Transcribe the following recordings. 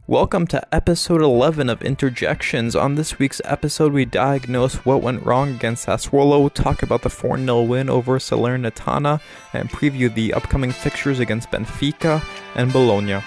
Welcome to episode 11 of Interjections. On this week's episode, we diagnose what went wrong against Sassuolo, talk about the 4-0 win over Salernitana, and preview the upcoming fixtures against Benfica and Bologna.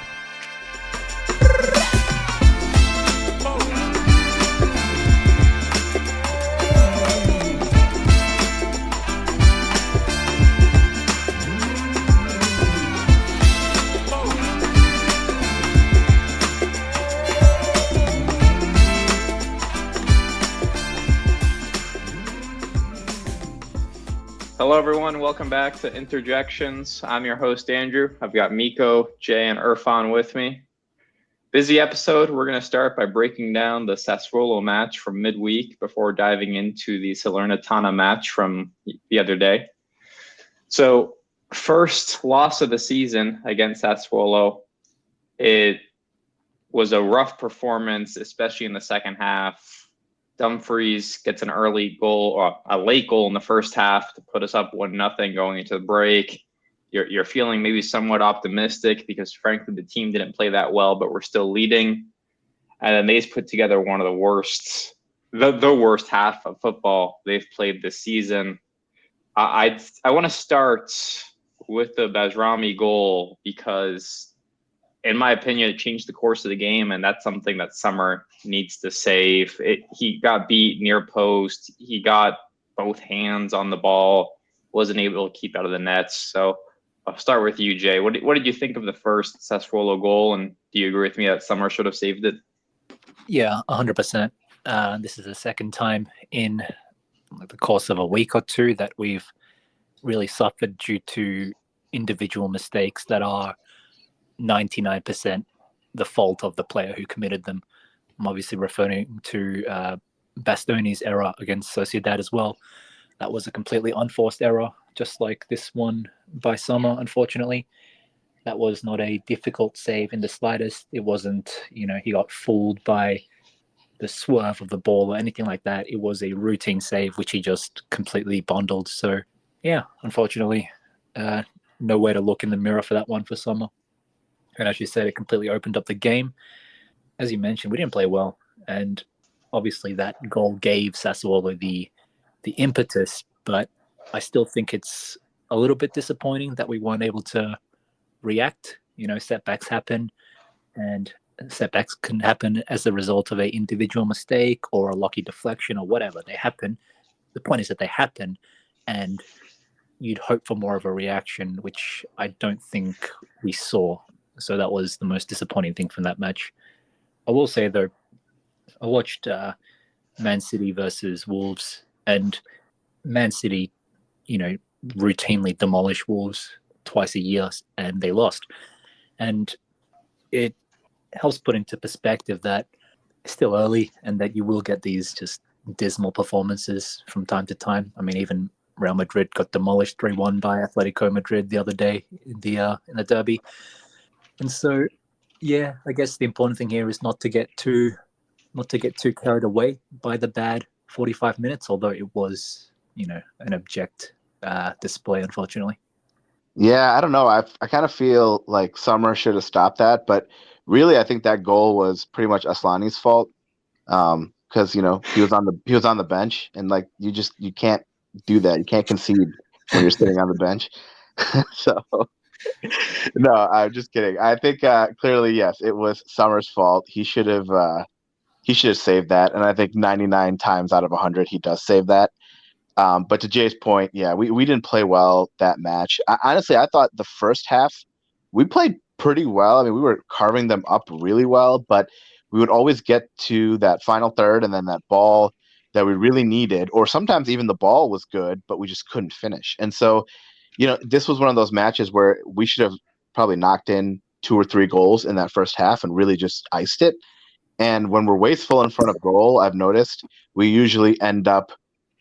Hello everyone, welcome back to Interjections. I'm your host Andrew. I've got Miko, Jay, and Irfan with me. Busy episode. We're going to start by breaking down the Sassuolo match from midweek before diving into the Salernitana match from the other day. So, first loss of the season against Sassuolo. It was a rough performance, especially in the second half. Dumfries gets an early goal, or a late goal in the first half to put us up 1-0 going into the break. You're feeling maybe somewhat optimistic because, frankly, the team didn't play that well, but we're still leading. And then they've put together one of the worst, the worst half of football they've played this season. I want to start with the Bajrami goal because, in my opinion, it changed the course of the game, and that's something that Summer needs to save. He got beat near post. He got both hands on the ball, wasn't able to keep out of the nets. So I'll start with you, Jay. What did you think of the first Sassuolo goal, and do you agree with me that Summer should have saved it? Yeah, 100%. This is the second time in the course of a week or two that we've really suffered due to individual mistakes that are 99% the fault of the player who committed them. I'm obviously referring to Bastoni's error against Sociedad as well. That was a completely unforced error, just like this one by Summer, unfortunately. That was not a difficult save in the slightest. It wasn't, he got fooled by the swerve of the ball or anything like that. It was a routine save, which he just completely bundled. So, yeah, unfortunately, no way to look in the mirror for that one for Summer. And as you said, it completely opened up the game. As you mentioned, we didn't play well. And obviously that goal gave Sassuolo the impetus, but I still think it's a little bit disappointing that we weren't able to react. Setbacks happen, and setbacks can happen as a result of an individual mistake or a lucky deflection or whatever. They happen. The point is that they happen, and you'd hope for more of a reaction, which I don't think we saw. So that was the most disappointing thing from that match. I will say, though, I watched Man City versus Wolves, and Man City, routinely demolish Wolves twice a year, and they lost. And it helps put into perspective that it's still early and that you will get these just dismal performances from time to time. I mean, even Real Madrid got demolished 3-1 by Atletico Madrid the other day in the derby. And so, yeah, I guess the important thing here is not to get too carried away by the bad 45 minutes, although it was, an abject display, unfortunately. Yeah, I don't know. I kind of feel like Summer should have stopped that, but really, I think that goal was pretty much Aslani's fault because he was on the bench, and like you can't do that. You can't concede when you're sitting on the bench. So. No, I'm just kidding. I think clearly, yes, it was Summer's fault. He should have saved that, and I think 99 times out of 100 he does save that. But to Jay's point, yeah, we didn't play well that match. Honestly, I thought the first half we played pretty well. I mean, we were carving them up really well, but we would always get to that final third, and then that ball that we really needed, or sometimes even the ball was good, but we just couldn't finish. And so, this was one of those matches where we should have probably knocked in 2 or 3 goals in that first half and really just iced it. And when we're wasteful in front of goal, I've noticed we usually end up,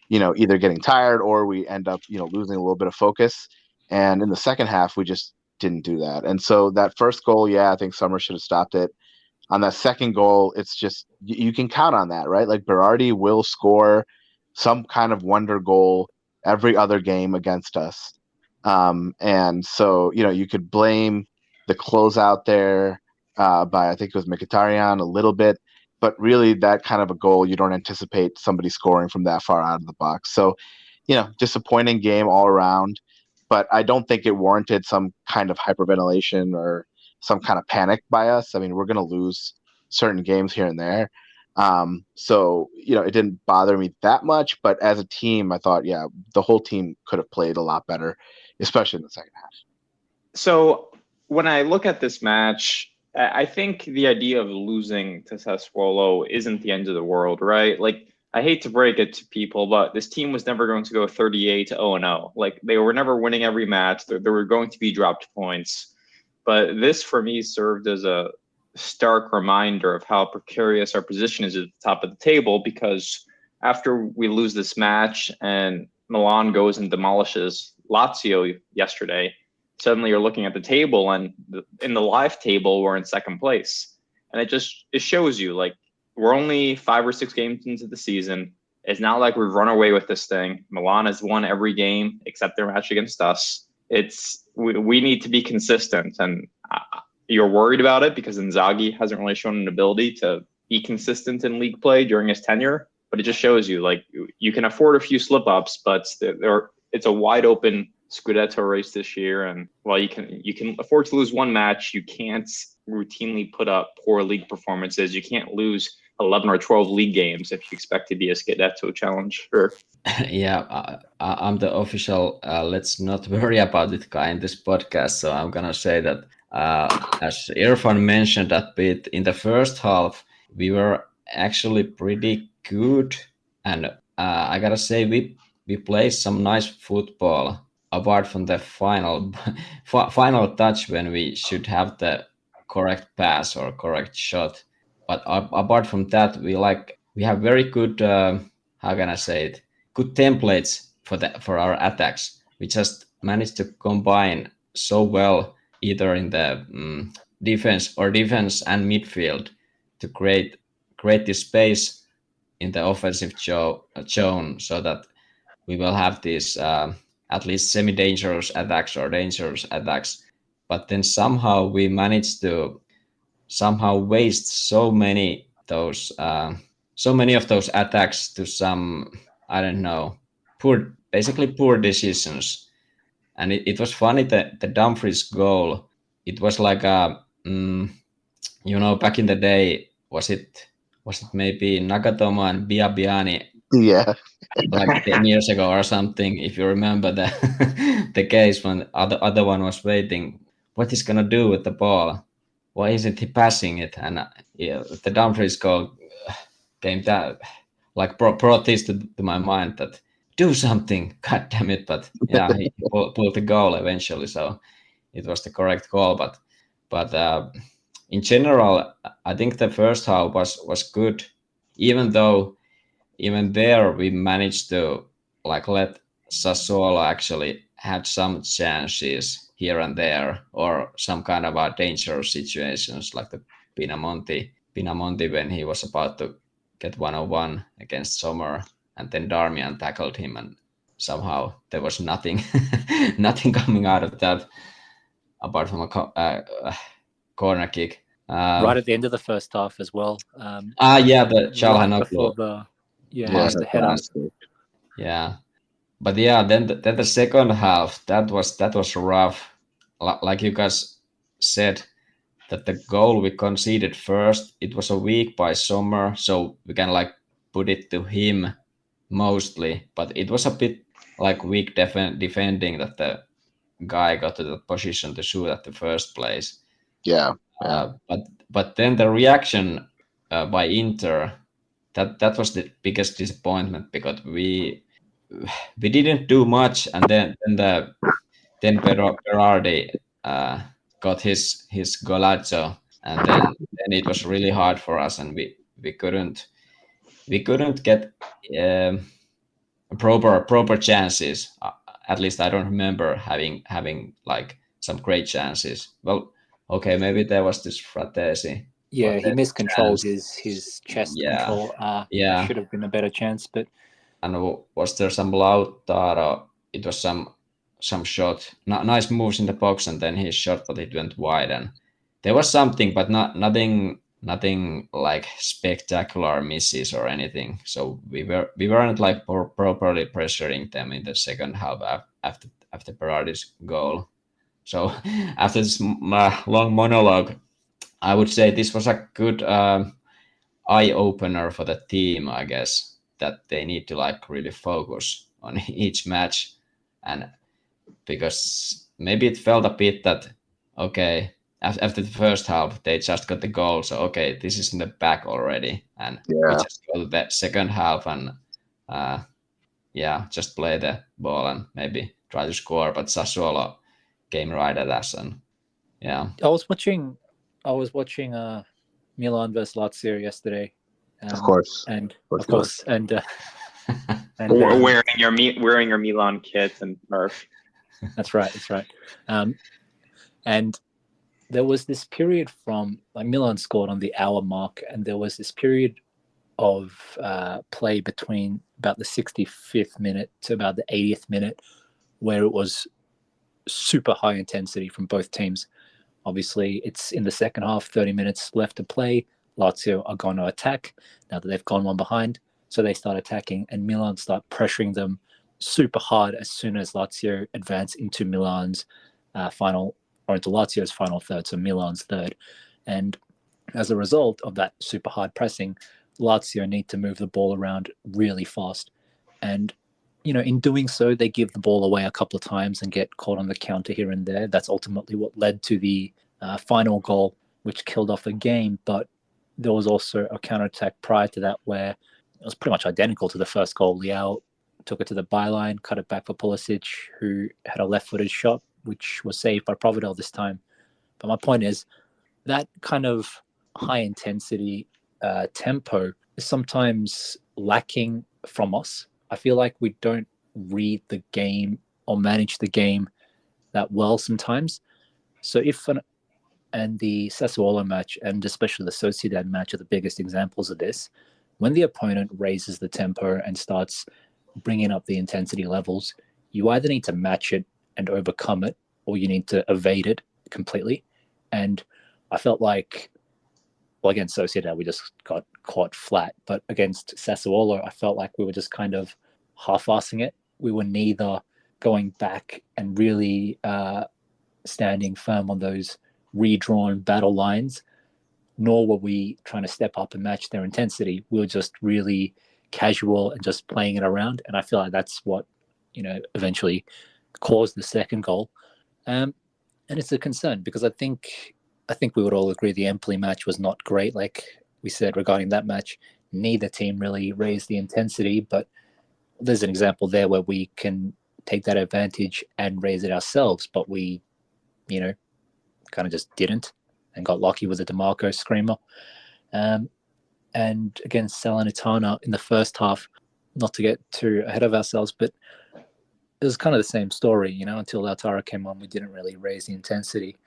either getting tired or we end up, losing a little bit of focus. And in the second half, we just didn't do that. And so that first goal, yeah, I think Summer should have stopped it. On that second goal, it's just you can count on that, right? Like Berardi will score some kind of wonder goal every other game against us. And so, you could blame the closeout there by I think it was Mkhitaryan a little bit, but really that kind of a goal you don't anticipate somebody scoring from that far out of the box. So, disappointing game all around. But I don't think it warranted some kind of hyperventilation or some kind of panic by us. I mean, we're going to lose certain games here and there. So, it didn't bother me that much. But as a team, I thought, yeah, the whole team could have played a lot better, especially in the second half. So when I look at this match, I think the idea of losing to Sassuolo isn't the end of the world, right? Like, I hate to break it to people, but this team was never going to go 38-0-0. Like, they were never winning every match. There were going to be dropped points. But this, for me, served as a stark reminder of how precarious our position is at the top of the table, because after we lose this match and Milan goes and demolishes Lazio yesterday, suddenly you're looking at the table, and in the live table, we're in second place. And it shows you, like, we're only 5 or 6 games into the season. It's not like we've run away with this thing. Milan has won every game except their match against us. We need to be consistent, and you're worried about it because Inzaghi hasn't really shown an ability to be consistent in league play during his tenure. But it just shows you, like, you can afford a few slip-ups, but it's a wide open Scudetto race this year, and while you can afford to lose one match, you can't routinely put up poor league performances. You can't lose 11 or 12 league games if you expect to be a Scudetto challenger. Yeah, I'm the official let's not worry about it guy in this podcast, so I'm gonna say that as Irfan mentioned a bit, in the first half we were actually pretty good, and I gotta say we played some nice football apart from the final touch when we should have the correct pass or correct shot. But apart from that, we have very good how can I say it, good templates for our attacks. We just managed to combine so well either in the defense and midfield to create this space in the offensive zone, so that we will have these at least semi-dangerous attacks or dangerous attacks. But then somehow we managed to waste so many of those attacks to some, I don't know, poor decisions. And it was funny that the Dumfries goal, it was like back in the day, was it maybe Nagatomo and Biabiani? Yeah. Like 10 years ago or something, if you remember the case when other one was waiting, what he's gonna do with the ball? Why isn't he passing it? And the Dumfries goal came that, like, brought this to my mind, that do something, god damn it. But yeah, he pulled the goal eventually, so it was the correct call. But in general, I think the first half was good, even though even there we managed to let Sassuolo actually had some chances here and there, or some kind of dangerous situations, like the Pinamonti when he was about to get 1-on-1 against Sommer, and then Darmian tackled him, and somehow there was nothing coming out of that apart from a corner kick. Right at the end of the first half as well. The Çalhanoğlu. The header. Yeah, but yeah, then the second half, that was rough. Like you guys said, that the goal we conceded first, it was a weak by Sommer, so we can put it to him mostly. But it was a bit weak defending that the guy got to the position to shoot at the first place. Yeah. But then the reaction by Inter, that was the biggest disappointment, because we didn't do much, and then Berardi got his golazo, and then it was really hard for us, and we couldn't get proper chances. At least I don't remember having some great chances. Well, okay, maybe there was this Fratesi. Yeah, he miscontrolled his chest control. Should have been a better chance, but. And was there some Lautaro? It was some shot, nice moves in the box, and then his shot, but it went wide. And there was something, but nothing like spectacular misses or anything. So we weren't like properly pressuring them in the second half after Berardi's goal. So after this long monologue, I would say this was a good eye opener for the team, I guess, that they need to like really focus on each match, and because maybe it felt a bit that okay, after the first half they just got the goal, so okay, this is in the back already, and we just go to the second half and just play the ball and maybe try to score, but Sassuolo came right at us, and yeah. I was watching Milan versus Lazio yesterday. Of course. And wearing your Milan kit and Murph. That's right. And there was this period from like Milan scored on the hour mark, and there was this period of play between about the 65th minute to about the 80th minute where it was super high intensity from both teams. Obviously, it's in the second half, 30 minutes left to play. Lazio are going to attack now that they've gone one behind. So they start attacking, and Milan start pressuring them super hard as soon as Lazio advance into Milan's final, or into Lazio's final third, so Milan's third. And as a result of that super hard pressing, Lazio need to move the ball around really fast. And in doing so, they give the ball away a couple of times and get caught on the counter here and there. That's ultimately what led to the final goal, which killed off the game. But there was also a counterattack prior to that where it was pretty much identical to the first goal. Leao took it to the byline, cut it back for Pulisic, who had a left-footed shot, which was saved by Providel this time. But my point is that kind of high-intensity tempo is sometimes lacking from us. I feel like we don't read the game or manage the game that well sometimes. So and the Sassuolo match, and especially the Sociedad match, are the biggest examples of this. When the opponent raises the tempo and starts bringing up the intensity levels, you either need to match it and overcome it, or you need to evade it completely. And I felt like, well, against Sociedad, we just got caught flat. But against Sassuolo, I felt like we were just kind of half-assing it. We were neither going back and really standing firm on those redrawn battle lines, nor were we trying to step up and match their intensity. We were just really casual and just playing it around. And I feel like that's what, eventually caused the second goal. And it's a concern because I think we would all agree the Empoli match was not great. Like we said regarding that match, neither team really raised the intensity, but there's an example there where we can take that advantage and raise it ourselves, but we, kind of just didn't and got lucky with a DeMarco screamer. And against Salernitana in the first half, not to get too ahead of ourselves, but it was kind of the same story, until Lautaro came on, we didn't really raise the intensity.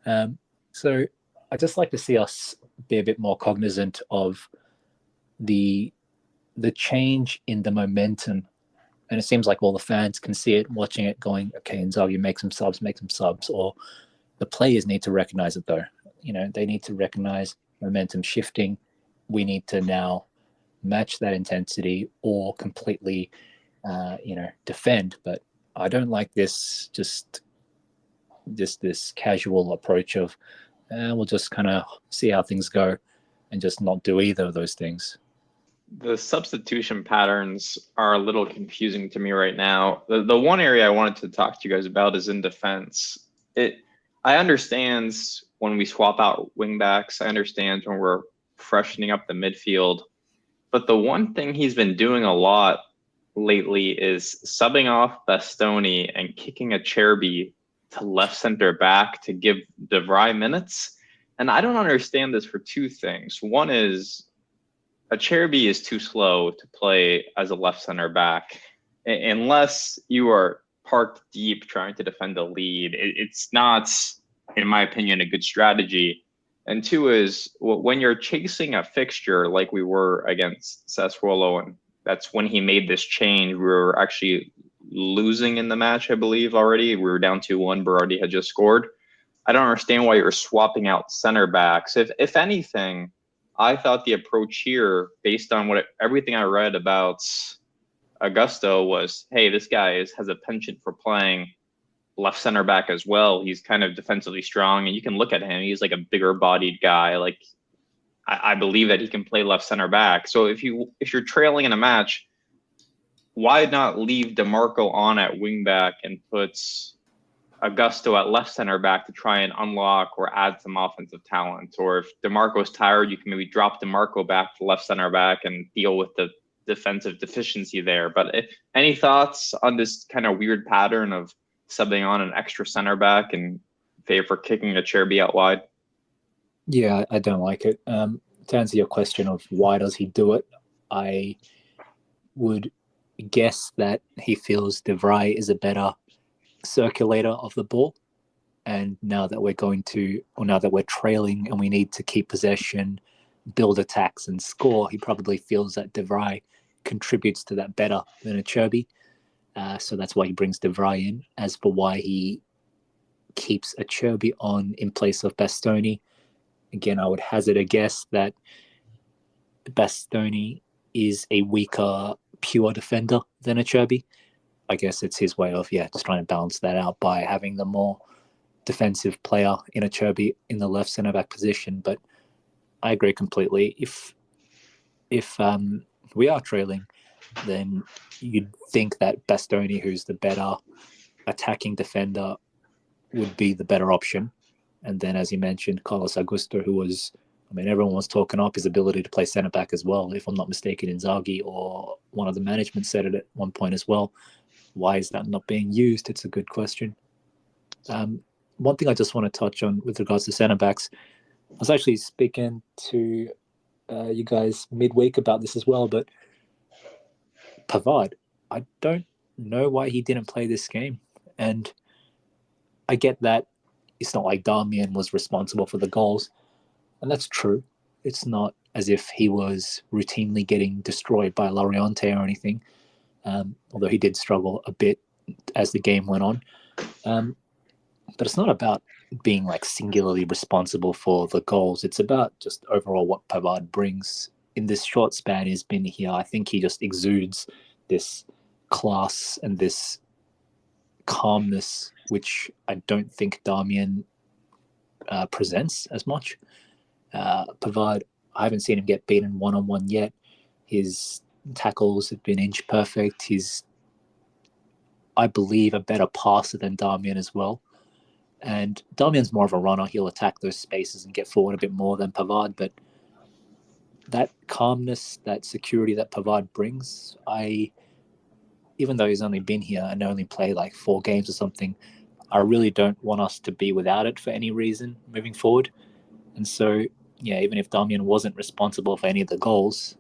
So I just like to see us be a bit more cognizant of the change in the momentum. And it seems like all the fans can see it, watching it, going, okay, Inzaghi, make some subs, or the players need to recognize it though. They need to recognize momentum shifting. We need to now match that intensity or completely, defend. But I don't like this this casual approach of we'll just kind of see how things go and just not do either of those things. The substitution patterns are a little confusing to me right now. The one area I wanted to talk to you guys about is in defense. I understand when we swap out wingbacks. I understand when we're freshening up the midfield. But the one thing he's been doing a lot lately is subbing off Bastoni and kicking Acerbi to left center back to give De Vrij minutes. And I don't understand this for two things. One is Acerbi is too slow to play as a left center back. Unless you are parked deep trying to defend a lead, it's not, in my opinion, a good strategy. And two is when you're chasing a fixture like we were against Sassuolo, and that's when he made this change. We were actually losing in the match, I believe, already. We were down 2-1. Berardi had just scored. I don't understand why you're swapping out center backs. If anything, I thought the approach here, based on everything I read about Augusto, was, hey, this guy has a penchant for playing left center back as well. He's kind of defensively strong, and you can look at him. He's like a bigger bodied guy. Like I believe that he can play left center back. So if you're trailing in a match, why not leave DeMarco on at wing back and put Augusto at left center back to try and unlock or add some offensive talent? Or if DeMarco's tired, you can maybe drop DeMarco back to left center back and deal with the defensive deficiency there. But any thoughts on this kind of weird pattern of subbing on an extra center back in favor of kicking Acerbi out wide? Yeah, I don't like it. To answer your question of why does he do it, I would guess that he feels De Vrij is a better circulator of the ball. And now that we're trailing and we need to keep possession, build attacks and score, he probably feels that De Vrij contributes to that better than Acerbi. So that's why he brings De Vrij in. As for why he keeps Acerbi on in place of Bastoni, again, I would hazard a guess that Bastoni is a weaker pure defender than Acerbi. I guess it's his way of just trying to balance that out by having the more defensive player in Acerbi in the left centre back position. But I agree completely. If we are trailing, then you'd think that Bastoni, who's the better attacking defender, would be the better option. And then, as you mentioned, Carlos Augusto, who was, everyone was talking up his ability to play centre back as well. If I'm not mistaken, Inzaghi or one of the management said it at one point as well. Why is that not being used? It's a good question. One thing I just want to touch on with regards to centre backs, I was actually speaking to you guys midweek about this as well, but Pavard, I don't know why he didn't play this game. And I get that it's not like Darmian was responsible for the goals, and that's true. It's not as if he was routinely getting destroyed by Loriente or anything, although he did struggle a bit as the game went on. But it's not about being like singularly responsible for the goals. It's about just overall what Pavard brings in this short span he's been here. I think he just exudes this class and this calmness, which I don't think Darmian presents as much. Pavard, I haven't seen him get beaten one-on-one yet. His tackles have been inch perfect. He's, I believe, a better passer than Darmian as well. And Darmian's more of a runner. He'll attack those spaces and get forward a bit more than Pavard. But that calmness, that security that Pavard brings, even though he's only been here and only played like 4 games or something, I really don't want us to be without it for any reason moving forward. And so, even if Darmian wasn't responsible for any of the goals,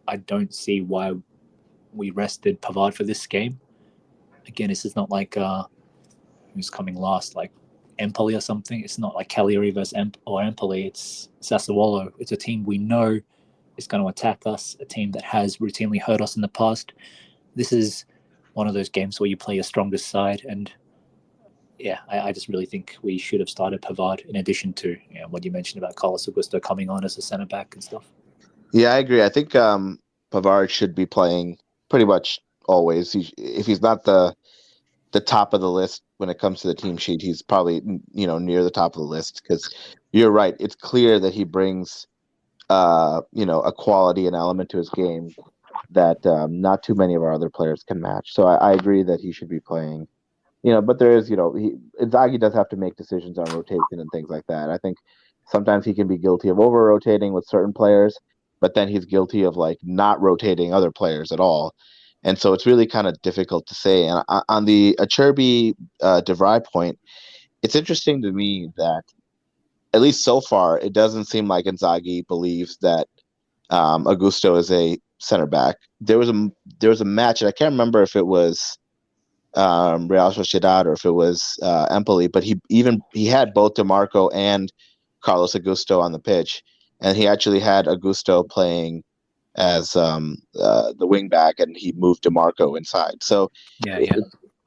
I don't see why we rested Pavard for this game. Again, this is not like who's coming last, like Empoli or something. It's not like Cagliari versus Empoli. It's Sassuolo. It's a team we know is going to attack us, a team that has routinely hurt us in the past. This is one of those games where you play your strongest side, and I just really think we should have started Pavard in addition to what you mentioned about Carlos Augusto coming on as a centre back and stuff. Yeah, I agree. I think Pavard should be playing pretty much always. If he's not the top of the list when it comes to the team sheet, he's probably near the top of the list, because you're right. It's clear that he brings a quality and element to his game that not too many of our other players can match. So I agree that he should be playing. But there is, Inzaghi does have to make decisions on rotation and things like that. I think sometimes he can be guilty of over-rotating with certain players, but then he's guilty of like not rotating other players at all. And so it's really kind of difficult to say. And on the Acerbi De Vrij point, it's interesting to me that, at least so far, it doesn't seem like Inzaghi believes that Augusto is a center back. There was a match, and I can't remember if it was Real Sociedad or if it was Empoli, but he had both DeMarco and Carlos Augusto on the pitch, and he actually had Augusto playing as the wing back, and he moved DeMarco inside. So I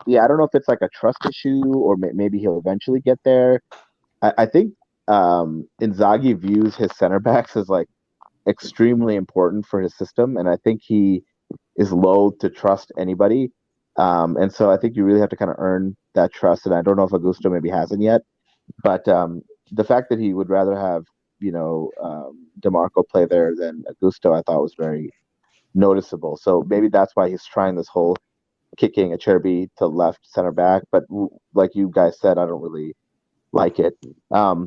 don't know if it's like a trust issue or maybe he'll eventually get there. I think Inzaghi views his center backs as like extremely important for his system, and I think he is loath to trust anybody. And so I think you really have to kind of earn that trust. And I don't know if Augusto maybe hasn't yet, but the fact that he would rather have DeMarco play there than Augusto, I thought was very noticeable. So maybe that's why he's trying this whole kicking a Cherby to left center back. But like you guys said, I don't really like it. Well,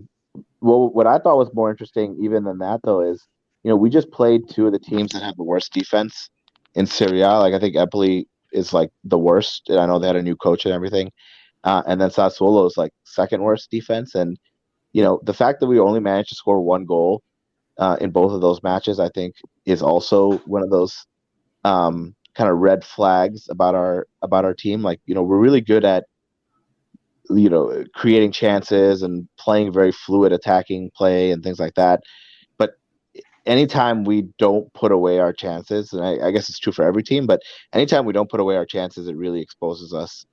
what I thought was more interesting, even than that, though, is we just played two of the teams that have the worst defense in Serie A. Like I think Empoli is like the worst, and I know they had a new coach and everything. And then Sassuolo is like second worst defense, and the fact that we only managed to score one goal in both of those matches, I think, is also one of those kind of red flags about our team. Like we're really good at creating chances and playing very fluid attacking play and things like that. But anytime we don't put away our chances, and I guess it's true for every team, but anytime we don't put away our chances, it really exposes us.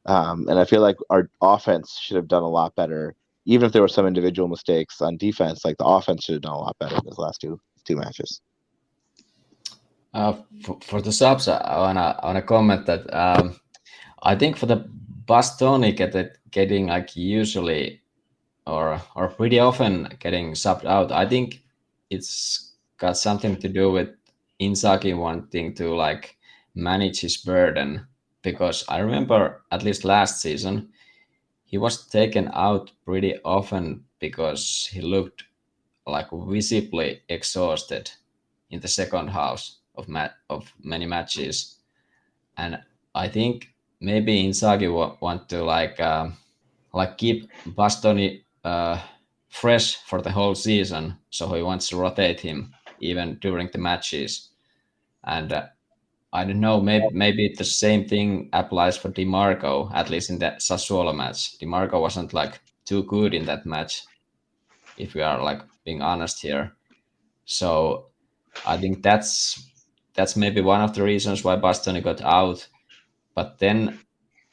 And I feel like our offense should have done a lot better, even if there were some individual mistakes on defense. Like the offense should have done a lot better in those last two matches. For the subs, I wanna comment that I think for the Bastoni getting like usually or pretty often getting subbed out, I think it's got something to do with Inzaghi wanting to like manage his burden, because I remember at least last season he was taken out pretty often because he looked like visibly exhausted in the second half of many matches, and I think maybe Inzaghi want to like keep Bastoni fresh for the whole season, so he wants to rotate him even during the matches. And I don't know, maybe the same thing applies for DiMarco, at least in that Sassuolo match. DiMarco wasn't like too good in that match, if we are like being honest here. So I think that's maybe one of the reasons why Bastoni got out. But then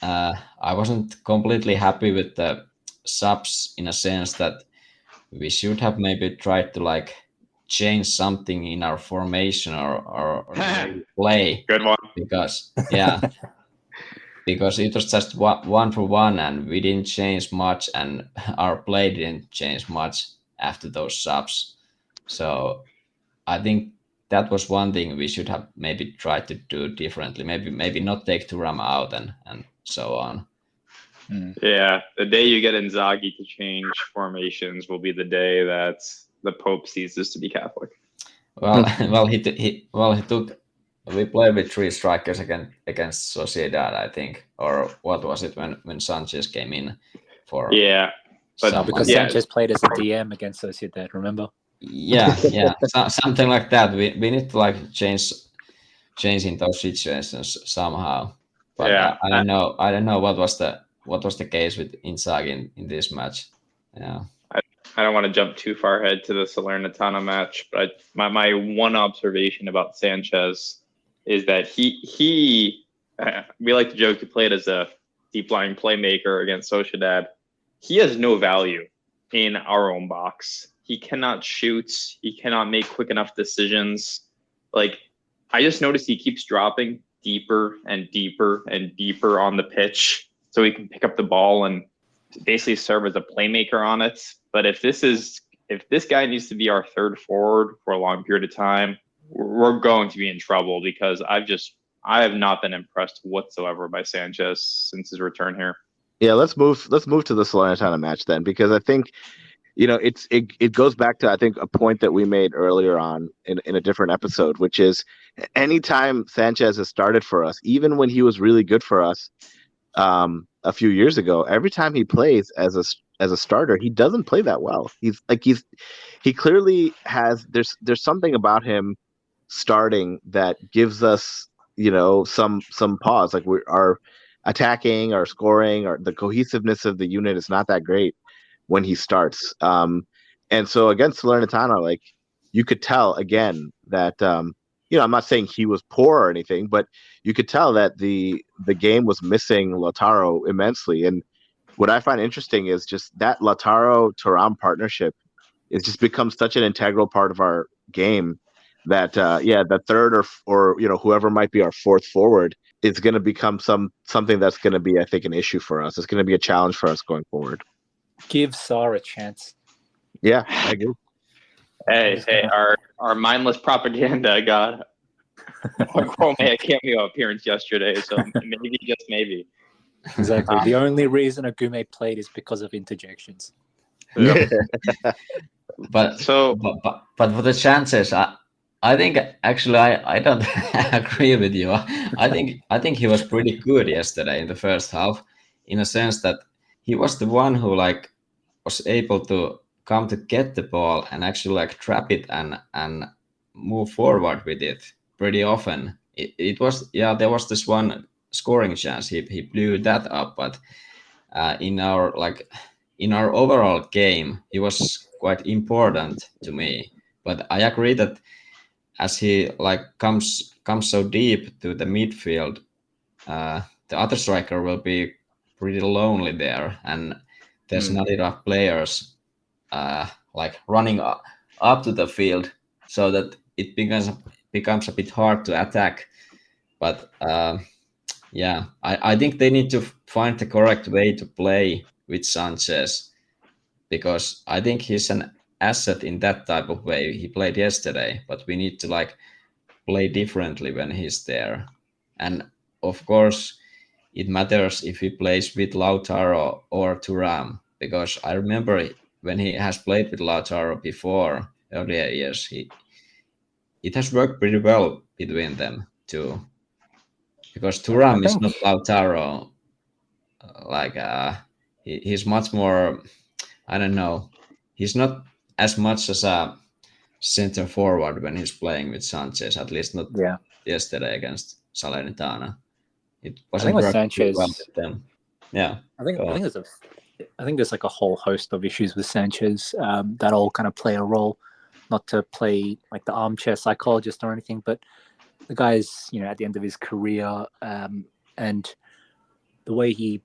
I wasn't completely happy with the subs, in a sense that we should have maybe tried to like change something in our formation or play. Good one. Because because it was just one for one, and we didn't change much, and our play didn't change much after those subs. So I think that was one thing we should have maybe tried to do differently. Maybe not take Thuram out and so on. Yeah, the day you get Inzaghi to change formations will be the day that the Pope ceases to be Catholic. Well, he took. We played with three strikers against Sociedad, I think, or what was it when Sanchez came in for? Yeah, but because Sanchez played as a DM against Sociedad, remember? Yeah, something like that. We need to like change in those situations somehow. But yeah, I don't know what was the case with Inzaghi in this match. Yeah. I don't want to jump too far ahead to the Salernitana match, but my one observation about Sanchez is that he we like to joke he played as a deep lying playmaker against Sociedad. He has no value in our own box. He cannot shoot. He cannot make quick enough decisions. Like, I just noticed he keeps dropping deeper and deeper and deeper on the pitch so he can pick up the ball and basically serve as a playmaker on it. But if this guy needs to be our third forward for a long period of time, we're going to be in trouble, because I have not been impressed whatsoever by Sanchez since his return here. Yeah, let's move to the Salernitana match then, because I think it goes back to, I think, a point that we made earlier on in a different episode, which is anytime Sanchez has started for us, even when he was really good for us a few years ago, every time he plays as a starter, he doesn't play that well. He clearly has there's something about him starting that gives us some pause. Like our attacking, our scoring, or the cohesiveness of the unit is not that great when he starts. And so against Salernitana, like, you could tell again that I'm not saying he was poor or anything, but you could tell that the game was missing Lautaro immensely. And what I find interesting is just that Lautaro-Thuram partnership it's just become such an integral part of our game that the third or whoever might be our fourth forward is going to become something that's going to be, I think, an issue for us. It's going to be a challenge for us going forward. Give Sarr a chance. Yeah, I agree. Hey, our mindless propaganda got a cameo appearance yesterday, so maybe, just maybe. Exactly. The only reason Agume played is because of interjections. Yeah. But for the chances, I think actually I don't agree with you. I think he was pretty good yesterday in the first half, in a sense that he was the one who like was able to come to get the ball and actually like trap it and move forward with it pretty often. It was there was this one scoring chance he blew that up, but in our overall game he was quite important to me. But I agree that as he like comes so deep to the midfield, the other striker will be pretty lonely there, and there's not enough players like running up to the field, so that it becomes a bit hard to attack. But I think they need to find the correct way to play with Sanchez, because I think he's an asset in that type of way. He played yesterday, but we need to like play differently when he's there. And of course, it matters if he plays with Lautaro or Thuram, because I remember when he has played with Lautaro before, earlier years, it has worked pretty well between them too. Because Thuram is not Lautaro. He's much more, I don't know, he's not as much as a center forward when he's playing with Sanchez, at least not yesterday against Salernitana. It wasn't working well with them. Yeah, I think there's like a whole host of issues with Sanchez that all kind of play a role. Not to play like the armchair psychologist or anything, but the guy's at the end of his career, and the way he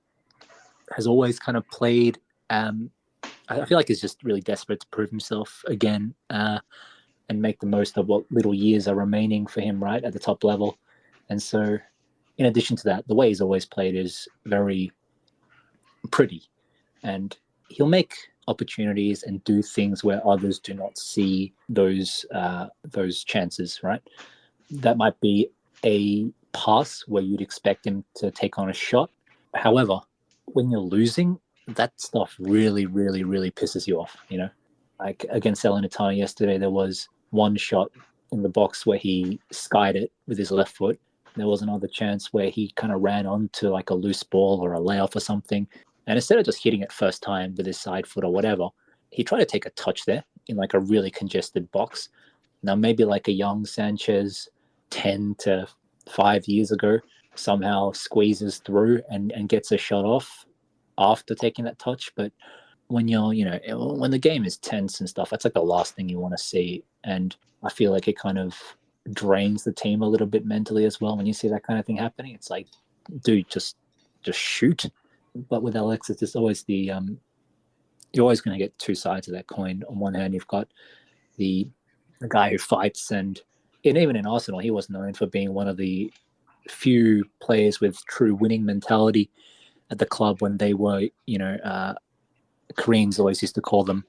has always kind of played. I feel like he's just really desperate to prove himself again and make the most of what little years are remaining for him, right, at the top level. And so, in addition to that, the way he's always played is very pretty, and he'll make opportunities and do things where others do not see those chances, right? That might be a pass where you'd expect him to take on a shot. However, when you're losing, that stuff really, really, really pisses you off, Like against Salernitana yesterday, there was one shot in the box where he skied it with his left foot. There was another chance where he kind of ran onto like a loose ball or a layoff or something. And instead of just hitting it first time with his side foot or whatever, he tried to take a touch there in like a really congested box. Now, maybe like a young Sanchez 10 to 5 years ago somehow squeezes through and gets a shot off after taking that touch. But when when the game is tense and stuff, that's like the last thing you want to see. And I feel like it kind of drains the team a little bit mentally as well when you see that kind of thing happening. It's like, dude, just shoot. But with Alex, it's just always you're always going to get two sides of that coin. On one hand, you've got the guy who fights, and even in Arsenal, he was known for being one of the few players with true winning mentality at the club when they were, Koreans always used to call them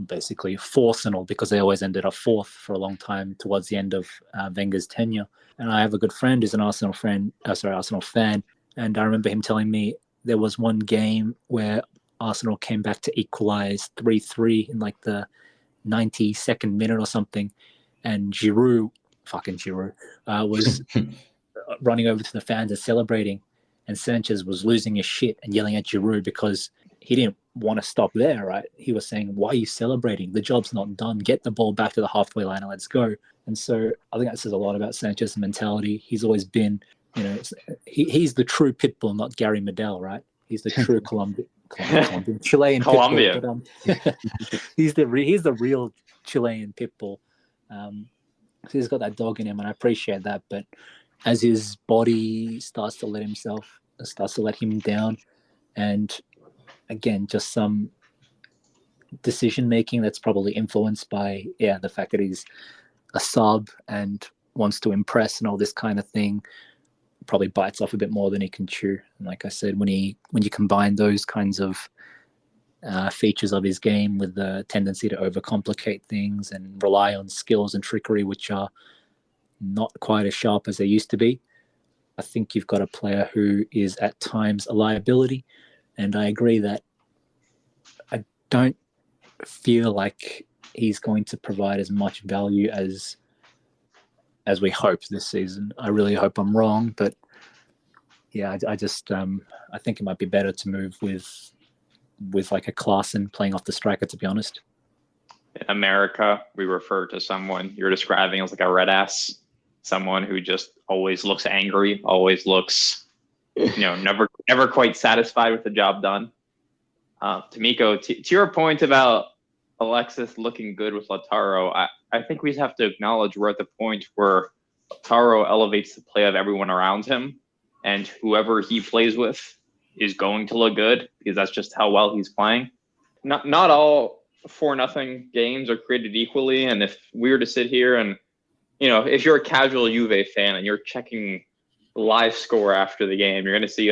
basically Forsenal, because they always ended up fourth for a long time towards the end of Wenger's tenure. And I have a good friend who's an Arsenal fan, and I remember him telling me there was one game where Arsenal came back to equalize 3-3 in like the 92nd minute or something, and Giroud was running over to the fans and celebrating, and Sanchez was losing his shit and yelling at Giroud because he didn't want to stop there, right? He was saying, why are you celebrating? The job's not done. Get the ball back to the halfway line and let's go. And so I think that says a lot about Sanchez's mentality. He's always been, he's the true pit bull, not Gary Medel, right? He's the true Chilean Colombia. Pit bull. But, he's the real Chilean pit bull. So he's got that dog in him, and I appreciate that. But as his body starts to let him down, and again, just some decision making that's probably influenced by the fact that he's a sub and wants to impress and all this kind of thing. Probably bites off a bit more than he can chew. And like I said, when you combine those kinds of features of his game with the tendency to overcomplicate things and rely on skills and trickery which are not quite as sharp as they used to be, I think you've got a player who is at times a liability. And I agree that I don't feel like he's going to provide as much value as we hoped this season. I really hope I'm wrong, but yeah, I just I think it might be better to move with like a Klaassen playing off the striker, to be honest. In America, we refer to someone you're describing as like a red ass, someone who just always looks angry, always looks, never quite satisfied with the job done. Tamiko, to your point about Alexis looking good with Lautaro, I think we have to acknowledge we're at the point where Lautaro elevates the play of everyone around him, and whoever he plays with is going to look good because that's just how well he's playing. Not all 4-0 games are created equally, and if we were to sit here and, if you're a casual Juve fan and you're checking the live score after the game, you're going to see,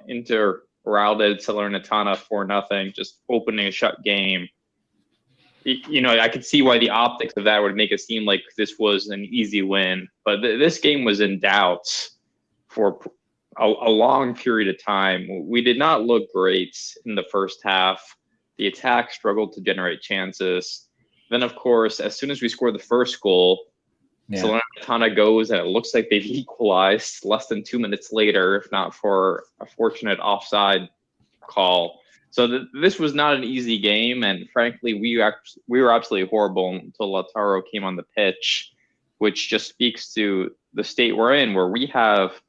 Inter routed Salernitana 4-0, just opening a shut game. I could see why the optics of that would make it seem like this was an easy win, but this game was in doubt for a long period of time. We did not look great in the first half. The attack struggled to generate chances. Then, of course, as soon as we scored the first goal, Salernitana goes and it looks like they've equalized less than 2 minutes later, if not for a fortunate offside call. So this was not an easy game, and frankly, we were absolutely horrible until Lautaro came on the pitch, which just speaks to the state we're in, where we have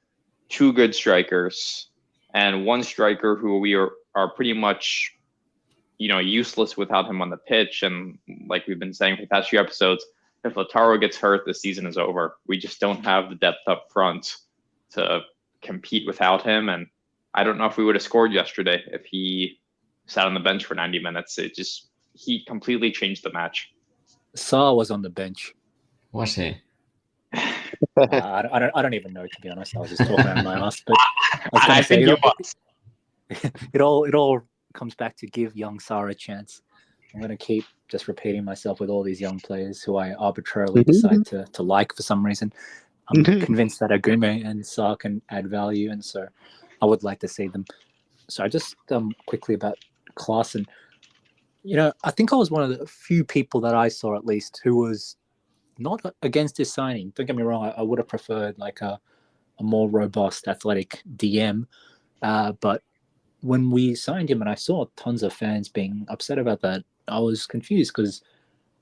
two good strikers and one striker who we are pretty much, useless without him on the pitch. And like we've been saying for the past few episodes, if Lautaro gets hurt, the season is over. We just don't have the depth up front to compete without him. And I don't know if we would have scored yesterday if he sat on the bench for 90 minutes. He completely changed the match. Saar was on the bench. Was he? I don't even know, to be honest. I was just talking out of my ass. But I think he was. It all comes back to give young Saar a chance. I'm going to keep just repeating myself with all these young players who I arbitrarily decide to like for some reason. I'm convinced that Agume and Saar can add value, and so I would like to see them. So I just quickly about Klaassen. I think I was one of the few people that I saw, at least, who was not against his signing. Don't get me wrong, I would have preferred like a more robust athletic DM. But when we signed him and I saw tons of fans being upset about that, I was confused because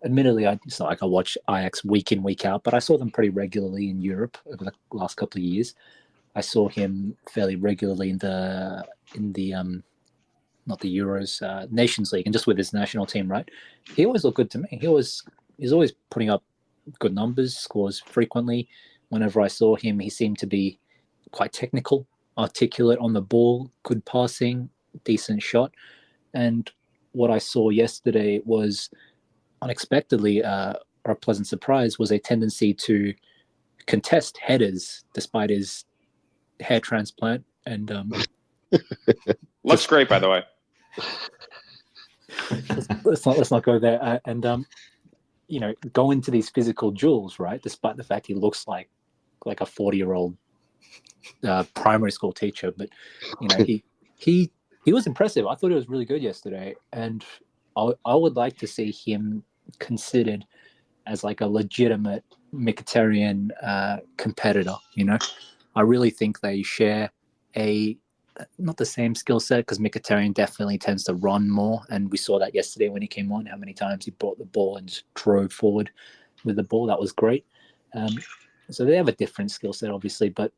admittedly, it's not like I watch Ajax week in, week out, but I saw them pretty regularly in Europe over the last couple of years. I saw him fairly regularly in the not the Euros, Nations League, and just with his national team, right? He always looked good to me. He's always putting up good numbers, scores frequently. Whenever I saw him, he seemed to be quite technical, articulate on the ball, good passing, decent shot. And what I saw yesterday was unexpectedly, or a pleasant surprise, was a tendency to contest headers despite his hair transplant. And looks great, by the way. let's not go there. Go into these physical duels, right? Despite the fact he looks like a 40-year-old primary school teacher, but he was impressive. I thought he was really good yesterday, and I would like to see him considered as like a legitimate Mkhitaryan competitor. I really think they share not the same skill set, because Mkhitaryan definitely tends to run more, and we saw that yesterday when he came on, how many times he brought the ball and just drove forward with the ball. That was great. So they have a different skill set, obviously, but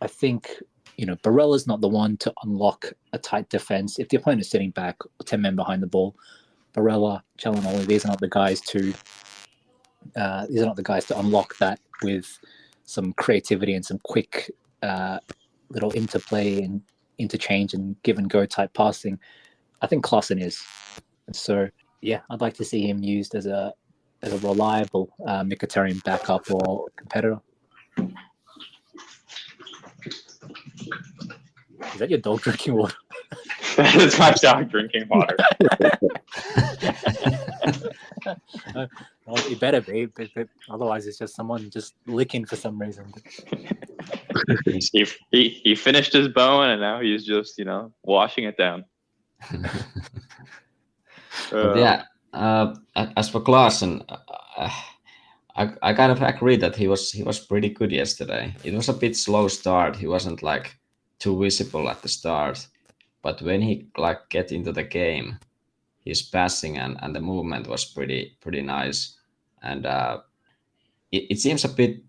I think Barella's not the one to unlock a tight defense. If the opponent is sitting back 10 men behind the ball, Barella, Çalhanoğlu, these are not the guys to unlock that with some creativity and some quick little interplay and interchange and give and go type passing. I think Klaassen is. And so, yeah, I'd like to see him used as a reliable Mkhitaryan backup or competitor. Is that your dog drinking water? That's my dog drinking water. Well, it better be, but otherwise it's just someone just licking for some reason. He finished his bone and now he's just washing it down. But yeah, as for Klaassen, I kind of agree that he was pretty good yesterday. It was a bit slow start. He wasn't like too visible at the start, but when he like get into the game, his passing and the movement was pretty nice. And it seems a bit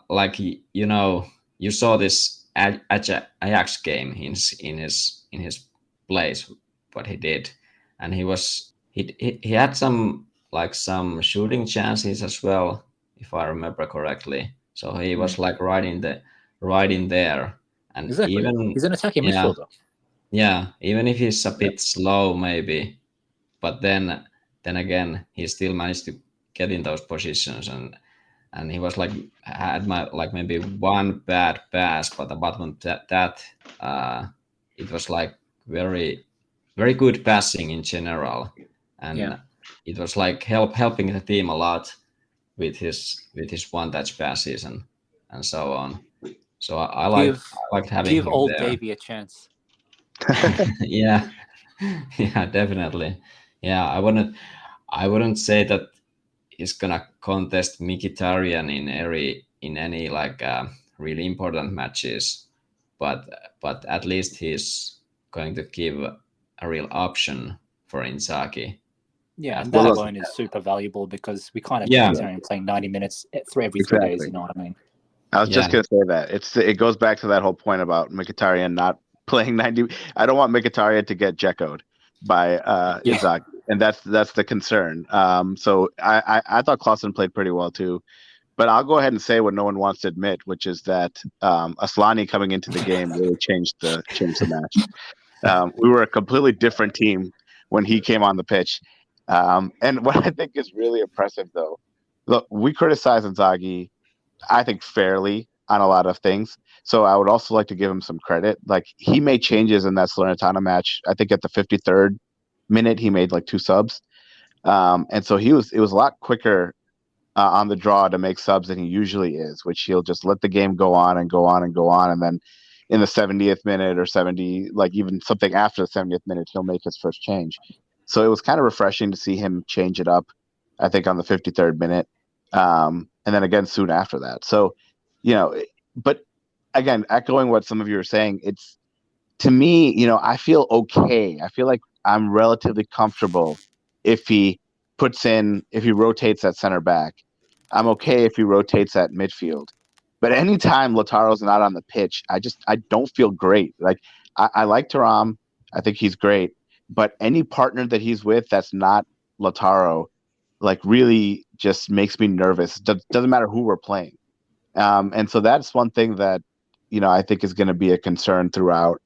like you saw this Ajax game in his place what he did, and he had some shooting chances as well, if I remember correctly. So he was like right in there, and exactly. even He's an attacking midfielder. Yeah, even if he's a bit slow, maybe, but then again, he still managed to get in those positions, and he was had maybe one bad pass, but apart from that, it was like very very good passing in general, and it was like helping the team a lot with his one touch passes and so on. So I liked having give him old there. Davey a chance. Yeah, definitely. Yeah, I wouldn't say that he's gonna contest Mkhitaryan in any really important matches, but at least he's going to give a real option for Inzaghi. Yeah, and that alone is super valuable because we can't have Mkhitaryan playing 90 minutes every 3 days. You know what I mean? I was just gonna say that it goes back to that whole point about Mkhitaryan not playing 90. I don't want Mkhitaryan to get Jeckoed by Inzaghi, and that's the concern. So I thought Klaassen played pretty well too, but I'll go ahead and say what no one wants to admit, which is that Asllani coming into the game really changed the match. We were a completely different team when he came on the pitch, and what I think is really impressive, though, look, we criticize Inzaghi, I think, fairly on a lot of things. So I would also like to give him some credit. Like, he made changes in that Salernitana match. I think at the 53rd minute, he made like 2 subs. And so it was a lot quicker on the draw to make subs than he usually is, which he'll just let the game go on and go on and go on. And then in the 70th minute or 70, like even something after the 70th minute, he'll make his first change. So it was kind of refreshing to see him change it up, I think, on the 53rd minute. And then again soon after that. So, but again, echoing what some of you are saying, it's, to me, I feel okay. I feel like I'm relatively comfortable if he rotates at center back. I'm okay if he rotates at midfield. But anytime Lautaro's not on the pitch, I don't feel great. Like, I like Thuram. I think he's great. But any partner that he's with that's not Lautaro, like, really just makes me nervous. Doesn't matter who we're playing. And so that's one thing that, I think is going to be a concern throughout.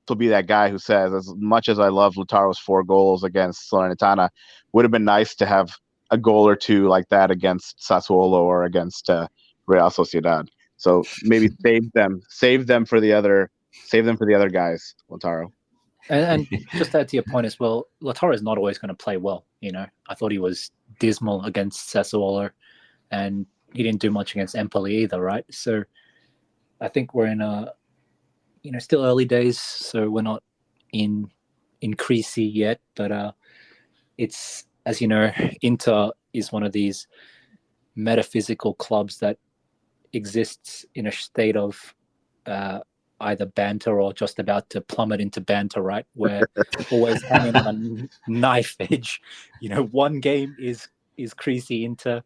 Will be that guy who says, as much as I love Lautaro's 4 goals against Salernitana, would have been nice to have a goal or 2 like that against Sassuolo or against Real Sociedad. So maybe save them for the other guys, Lautaro. And just to add to your point as well, Lautaro is not always going to play well. I thought he was dismal against Sassuolo, and he didn't do much against Empoli either, right? So I think we're in still early days, so we're not in Creasy yet, but it's, as you know, Inter is one of these metaphysical clubs that exists in a state of either banter or just about to plummet into banter, right? We're always hanging on a knife edge. One game is Creasy Inter,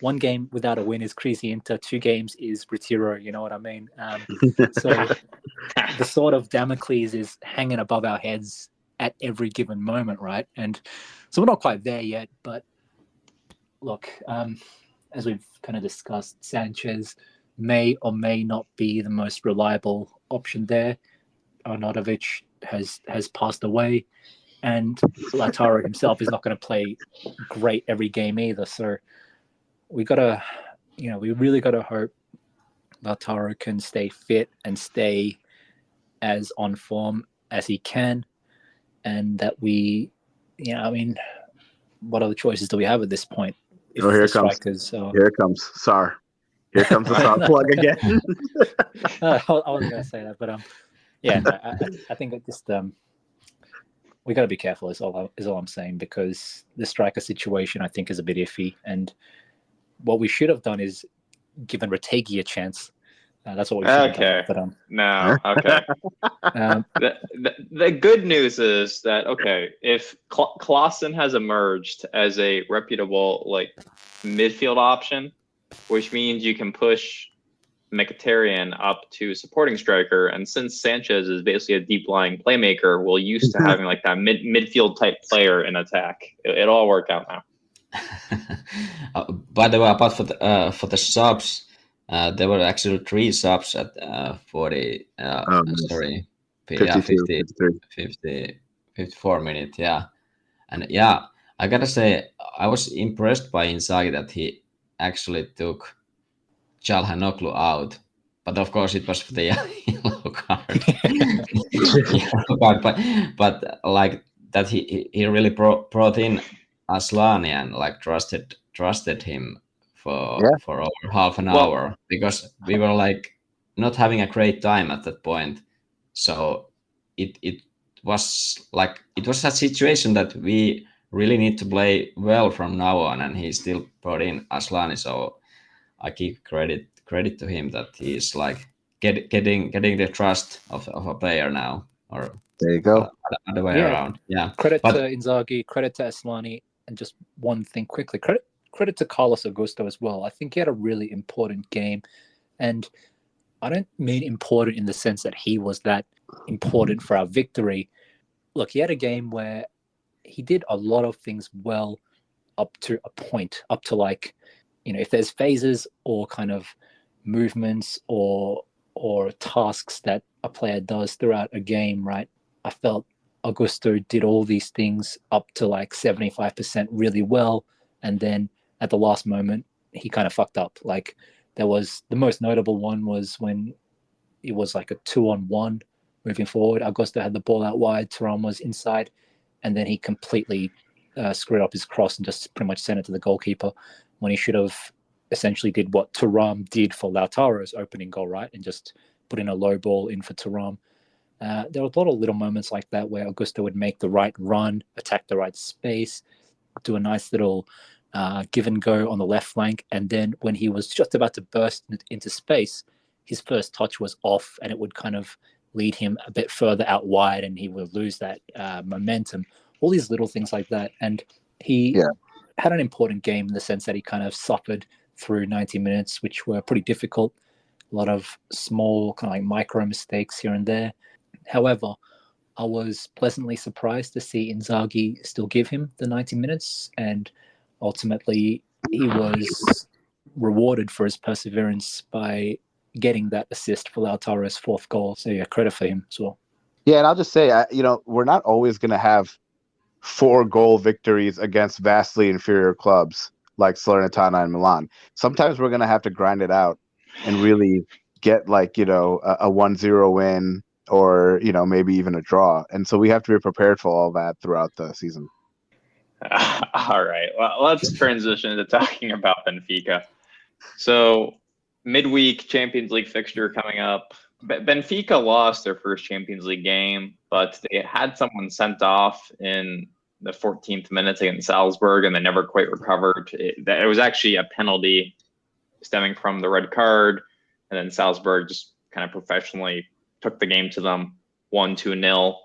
one game without a win is Creasy Inter, 2 games is Retiro, you know what I mean? So the sort of Damocles is hanging above our heads at every given moment, right? And so we're not quite there yet, but look, as we've kind of discussed, Sanchez may or may not be the most reliable option there. Arnautovic has passed away, and Lautaro himself is not going to play great every game either. So we really got to hope Lautaro can stay fit and stay as on form as he can, and that what other choices do we have at this point? If here it comes. Here it comes. Sar. Here comes the Sar plug again. I wasn't going to say that, but I think it just we got to be careful. Is all I'm saying, because the striker situation I think is a bit iffy, and what we should have done is given Retegui a chance. That's what we should have done. But, no, okay. The good news is that, if Klaassen has emerged as a reputable midfield option, which means you can push Mkhitaryan up to supporting striker, and since Sanchez is basically a deep lying playmaker, we're used to having that midfield type player in attack. It'll all work out now. By the way, apart for the subs, there were actually 3 subs at 40. 54 minutes. Yeah, and I gotta say I was impressed by Inzaghi that he actually took Çalhanoğlu out, but of course it was for the yellow card. but like that he really brought in Aslani and trusted him for over half an hour, because we were not having a great time at that point. So it was a situation that we really need to play well from now on, and he still brought in Aslani. So I give credit to him that he's getting the trust of a player now. Or there you go. Other way around. Yeah. Credit to Inzaghi, credit to Aslani, and just one thing quickly. Credit to Carlos Augusto as well. I think he had a really important game, and I don't mean important in the sense that he was that important for our victory. Look, he had a game where he did a lot of things well up to a point, up to if there's phases or kind of movements or tasks that a player does throughout a game, right? I felt Augusto did all these things up to 75% really well, and then at the last moment he kind of fucked up. There was the most notable one was when it was a 2-on-1 moving forward. Augusto had the ball out wide, Thuram was inside, and then he completely screwed up his cross and just pretty much sent it to the goalkeeper, when he should have essentially did what Thuram did for Lautaro's opening goal, right? And just put in a low ball in for Thuram. There were a lot of little moments like that where Augusto would make the right run, attack the right space, do a nice little give and go on the left flank. And then when he was just about to burst into space, his first touch was off, and it would kind of lead him a bit further out wide, and he would lose that momentum. All these little things like that. And he had an important game in the sense that he kind of suffered through 90 minutes, which were pretty difficult. A lot of small kind of micro mistakes here and there. However, I was pleasantly surprised to see Inzaghi still give him the 90 minutes, and ultimately he was rewarded for his perseverance by getting that assist for Lautaro's 4th goal. So credit for him as well. Yeah, and I'll just say, we're not always going to have 4-goal victories against vastly inferior clubs like Salernitana and Milan. Sometimes we're going to have to grind it out and really get a 1-0 win, or maybe even a draw. And so we have to be prepared for all that throughout the season. All right. Well, let's transition to talking about Benfica. So midweek Champions League fixture coming up. Benfica lost their first Champions League game, but they had someone sent off in the 14th minute against Salzburg, and they never quite recovered. It was actually a penalty stemming from the red card, and then Salzburg just kind of professionally took the game to them 1-2-0.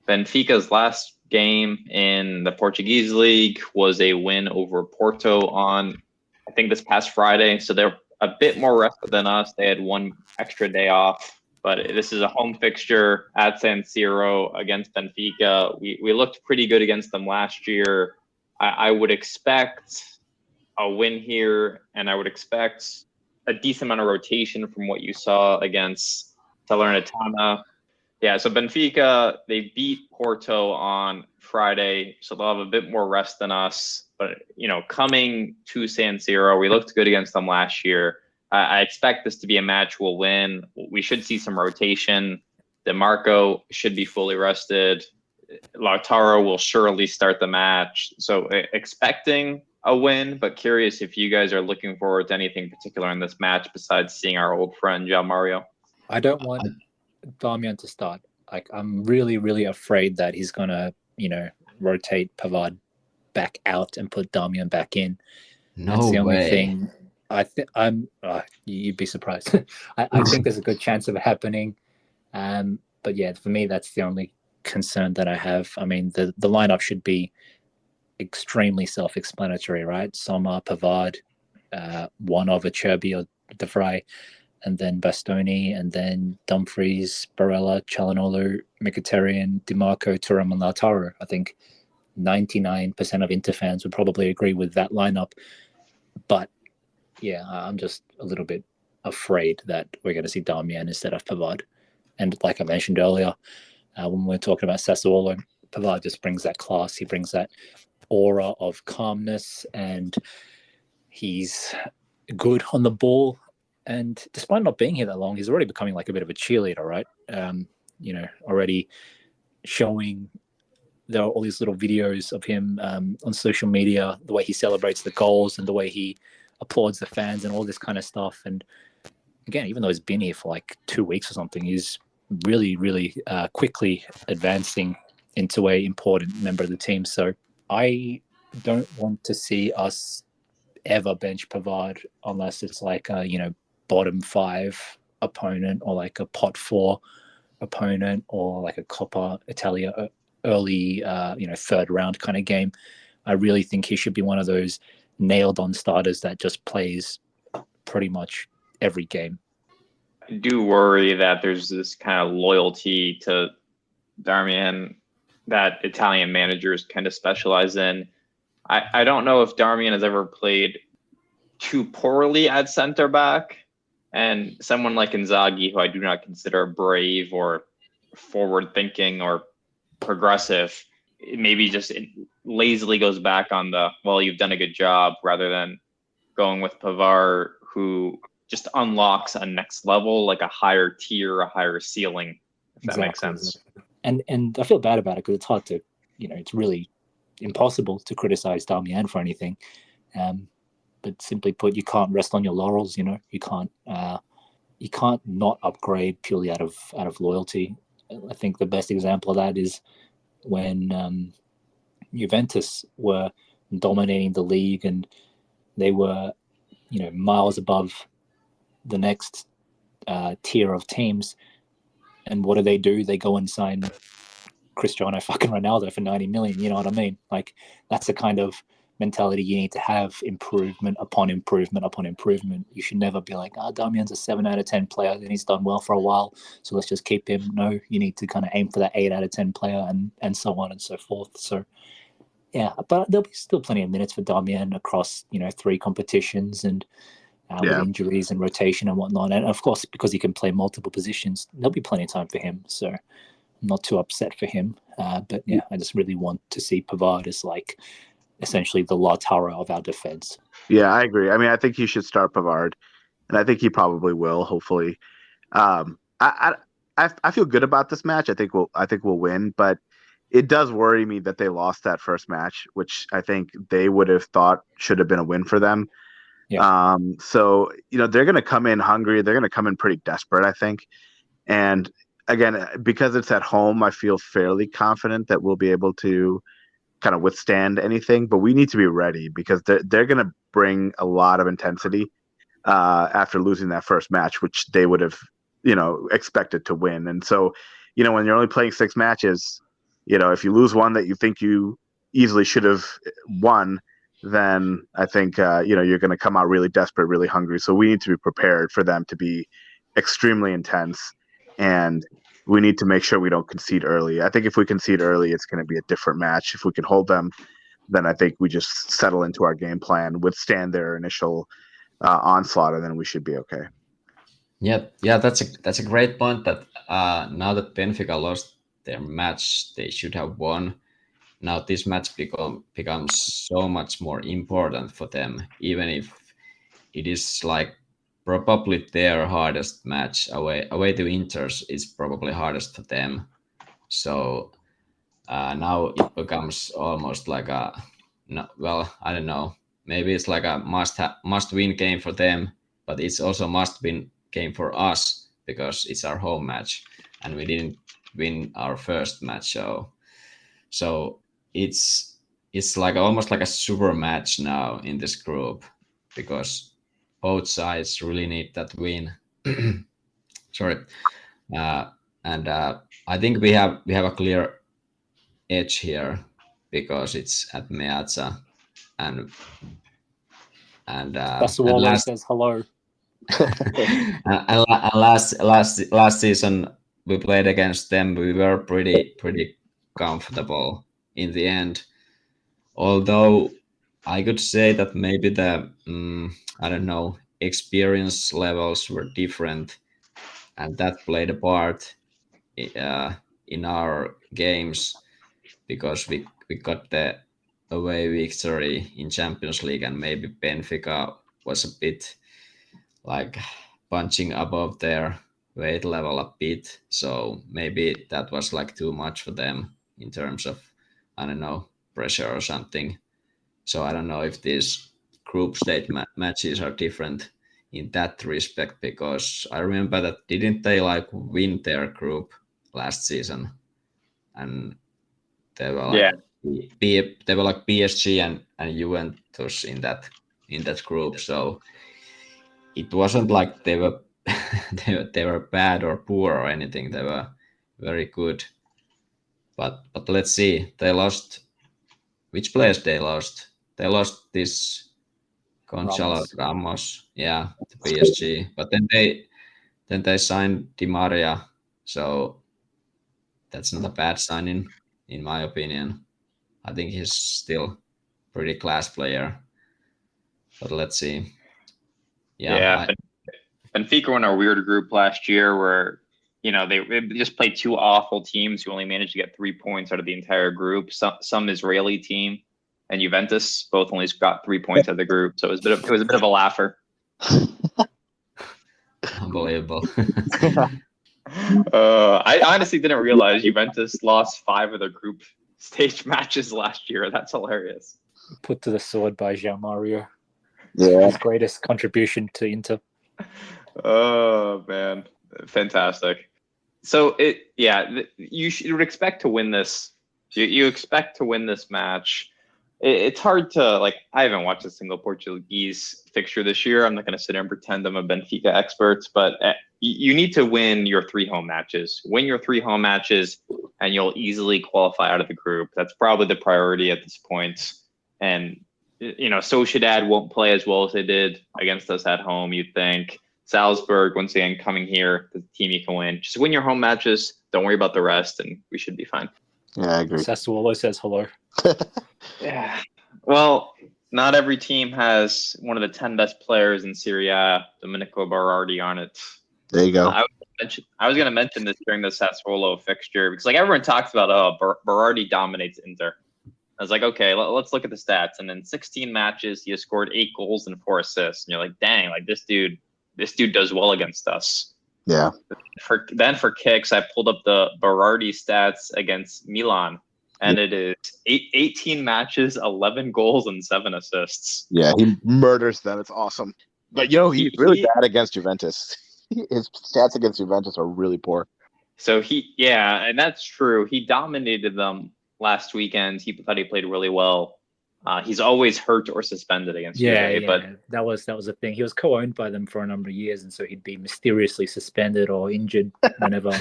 Benfica's last game in the Portuguese league was a win over Porto on, I think, this past Friday. So they're a bit more rested than us. They had one extra day off, but this is a home fixture at San Siro against Benfica. We looked pretty good against them last year. I would expect a win here, and I would expect a decent amount of rotation from what you saw against Salernitana. Yeah, so Benfica, they beat Porto on Friday, so they'll have a bit more rest than us. But, coming to San Siro, we looked good against them last year. I expect this to be a match we'll win. We should see some rotation. DeMarco should be fully rested. Lautaro will surely start the match. So expecting a win, but curious if you guys are looking forward to anything particular in this match besides seeing our old friend, João Mario. I don't want Damian to start. Like, I'm really, really afraid that he's gonna, rotate Pavard back out and put Damian back in. No That's the only way. thing. I think you'd be surprised. I think there's a good chance of it happening. But yeah, for me, that's the only concern that I have. I mean, the lineup should be extremely self-explanatory, right? Sommer, Pavard, one of Acerbi or De Vrij, and then Bastoni, and then Dumfries, Barella, Çalhanoğlu, Mkhitaryan, DiMarco, Thuram, and Lautaro. I think 99% of Inter fans would probably agree with that lineup. But yeah, I'm just a little bit afraid that we're going to see Damian instead of Pavard. And like I mentioned earlier, when we were talking about Sassuolo, Pavard just brings that class. He brings that aura of calmness, and he's good on the ball. And despite not being here that long, he's already becoming like a bit of a cheerleader, right? Already showing. There are all these little videos of him on social media, the way he celebrates the goals and the way he applauds the fans and all this kind of stuff. And again, even though he's been here for like 2 weeks or something, he's really, really quickly advancing into a important member of the team. So I don't want to see us ever bench Pavard unless it's like a, bottom 5 opponent or like a pot 4 opponent or like a Coppa Italia early, third round kind of game. I really think he should be one of those nailed on starters that just plays pretty much every game. I do worry that there's this kind of loyalty to Darmian that Italian managers kind of specialize in. I don't know if Darmian has ever played too poorly at center back, and someone like Inzaghi, who I do not consider brave or forward thinking or progressive, maybe just lazily goes back on the, well, you've done a good job, rather than going with Pavard, who just unlocks a next level, like a higher tier, a higher ceiling, if that makes sense. And I feel bad about it because it's hard to, it's really impossible to criticize Darmian for anything. But simply put, you can't rest on your laurels. You can't not upgrade purely out of loyalty. I think the best example of that is when Juventus were dominating the league and they were, miles above the next tier of teams. And what do? They go and sign Cristiano fucking Ronaldo for 90 million. You know what I mean? Like, that's the kind of mentality you need to have, improvement upon improvement upon improvement. You should never be like, Damian's a 7 out of 10 player and he's done well for a while, so let's just keep him. No, you need to kind of aim for that 8 out of 10 player and so on and so forth. So yeah, but there'll be still plenty of minutes for Damian across 3 competitions and with injuries and rotation and whatnot. And of course, because he can play multiple positions, there'll be plenty of time for him. So I'm not too upset for him. But yeah, I just really want to see Pavard as like essentially the Lautaro of our defense. Yeah, I agree. I mean, I think he should start Pavard, and I think he probably will. Hopefully, I feel good about this match. I think we'll win, but it does worry me that they lost that first match, which I think they would have thought should have been a win for them. Yeah. So they're going to come in hungry. They're going to come in pretty desperate, I think. And again, because it's at home, I feel fairly confident that we'll be able to kind of withstand anything, but we need to be ready because they're going to bring a lot of intensity after losing that first match, which they would have, expected to win. And so, when you're only playing 6 matches, if you lose one that you think you easily should have won, then I think, you're going to come out really desperate, really hungry. So we need to be prepared for them to be extremely intense, and we need to make sure we don't concede early. I think if we concede early, it's going to be a different match. If we can hold them, then I think we just settle into our game plan, withstand their initial onslaught, and then we should be okay. Yeah, that's a great point. That now that Benfica lost their match, they should have won. Now this match becomes so much more important for them, even if it is like probably their hardest match away to Inter's is probably hardest for them. So now it becomes almost like a no, well, I don't know. Maybe it's like a must win game for them, but it's also must win game for us because it's our home match and we didn't win our first match. So it's like almost like a super match now in this group because both sides really need that win. Sorry, uh, and I think we have a clear edge here because it's at Meazza and and Sassuolo says hello. last season we played against them. We were pretty comfortable in the end. Although I could say that maybe the I don't know, experience levels were different, and that played a part in our games because we got the away victory in Champions League, and maybe Benfica was a bit like punching above their weight level a bit. So maybe that was like too much for them in terms of, I don't know, pressure or something. So I don't know if these group stage matches are different in that respect, because I remember that didn't they like win their group last season, and they were like Yeah. they were like PSG and Juventus in that group. So it wasn't like they were they were bad or poor or anything. They were very good. But let's see. They lost. Which players they lost? They lost this Gonzalo Ramos, yeah, to PSG. But then they signed Di Maria, so that's not a bad signing in my opinion. I think he's still pretty class player. But let's see. Yeah. Yeah, Benfica were in a weird group last year where, they just played two awful teams who only managed to get 3 points out of the entire group. Some Israeli team and Juventus both only got 3 points out of the group. So it was a bit of a laugher. unbelievable. I honestly didn't realize Juventus lost 5 of their group stage matches last year. That's hilarious. Put to the sword by Jean Mario. Yeah. His greatest contribution to Inter. Oh man, fantastic. So you should expect to win this. You expect to win this match. It's hard to I haven't watched a single Portuguese fixture this year. I'm not going to sit here and pretend I'm a Benfica expert, but you need to win your 3 home matches. Win your 3 home matches, and you'll easily qualify out of the group. That's probably the priority at this point. And Sociedad won't play as well as they did against us at home, you'd think. Salzburg, once again, coming here, the team you can win. Just win your home matches. Don't worry about the rest, and we should be fine. Yeah, I agree. Sassuolo says hello. Yeah. Well, not every team has one of the 10 best players in Serie Domenico Berardi on it. There you go. I was going to mention this during the Sassuolo fixture because everyone talks about, Berardi dominates Inter. I was like, okay, let's look at the stats. And in 16 matches, he has scored 8 goals and 4 assists. And you're like, dang, this dude does well against us. Yeah. For kicks, I pulled up the Berardi stats against Milan, and it is 18 matches, 11 goals, and 7 assists. Yeah, he murders them. It's awesome. But he's really bad against Juventus. His stats against Juventus are really poor. So and that's true. He dominated them last weekend. He thought he played really well. He's always hurt or suspended against Juve, but that was a thing. He was co-owned by them for a number of years, and so he'd be mysteriously suspended or injured whenever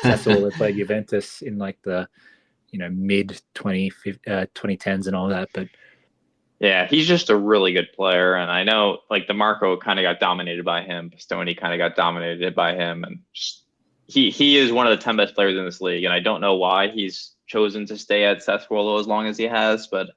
Sassuolo played Juventus in the mid 2010s and all that. But yeah, he's just a really good player, and I know DeMarco kind of got dominated by him. Pistone kind of got dominated by him, and he is one of the 10 best players in this league. And I don't know why he's chosen to stay at Sassuolo as long as he has, but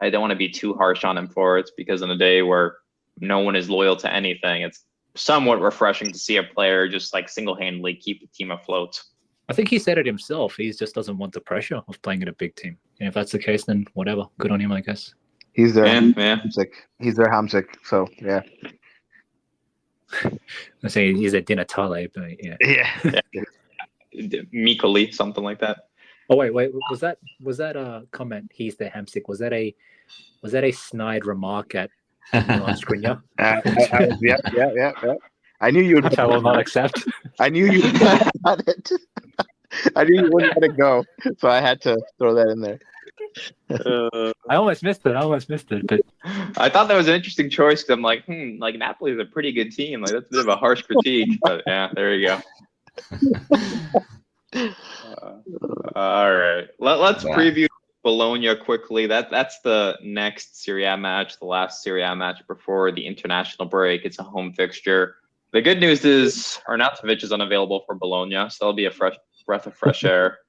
I don't want to be too harsh on him for it, because in a day where no one is loyal to anything, somewhat refreshing to see a player just like single-handedly keep the team afloat. I think he said it himself. He just doesn't want the pressure of playing at a big team. And if that's the case, then whatever. Good on him, I guess. He's their Yeah. He's their Hamsik. So yeah. I'm saying he's a dinner tale, but yeah. Meekly, something like that. Oh wait, was that a comment? He's the Hamsik. Was that a snide remark at Milan Skriniar? Yeah. I knew you would. Which I will not accept. I knew you would let it. I knew you wouldn't let it go, so I had to throw that in there. I almost missed it, but I thought that was an interesting choice because I'm like, like Napoli is a pretty good team. Like that's a bit of a harsh critique, but yeah, there you go. All right, let's preview Bologna quickly. That's the next Serie A match, the last Serie A match before the international break. It's a home fixture. The good news is Arnautovic is unavailable for Bologna, so that'll be a fresh breath of fresh air.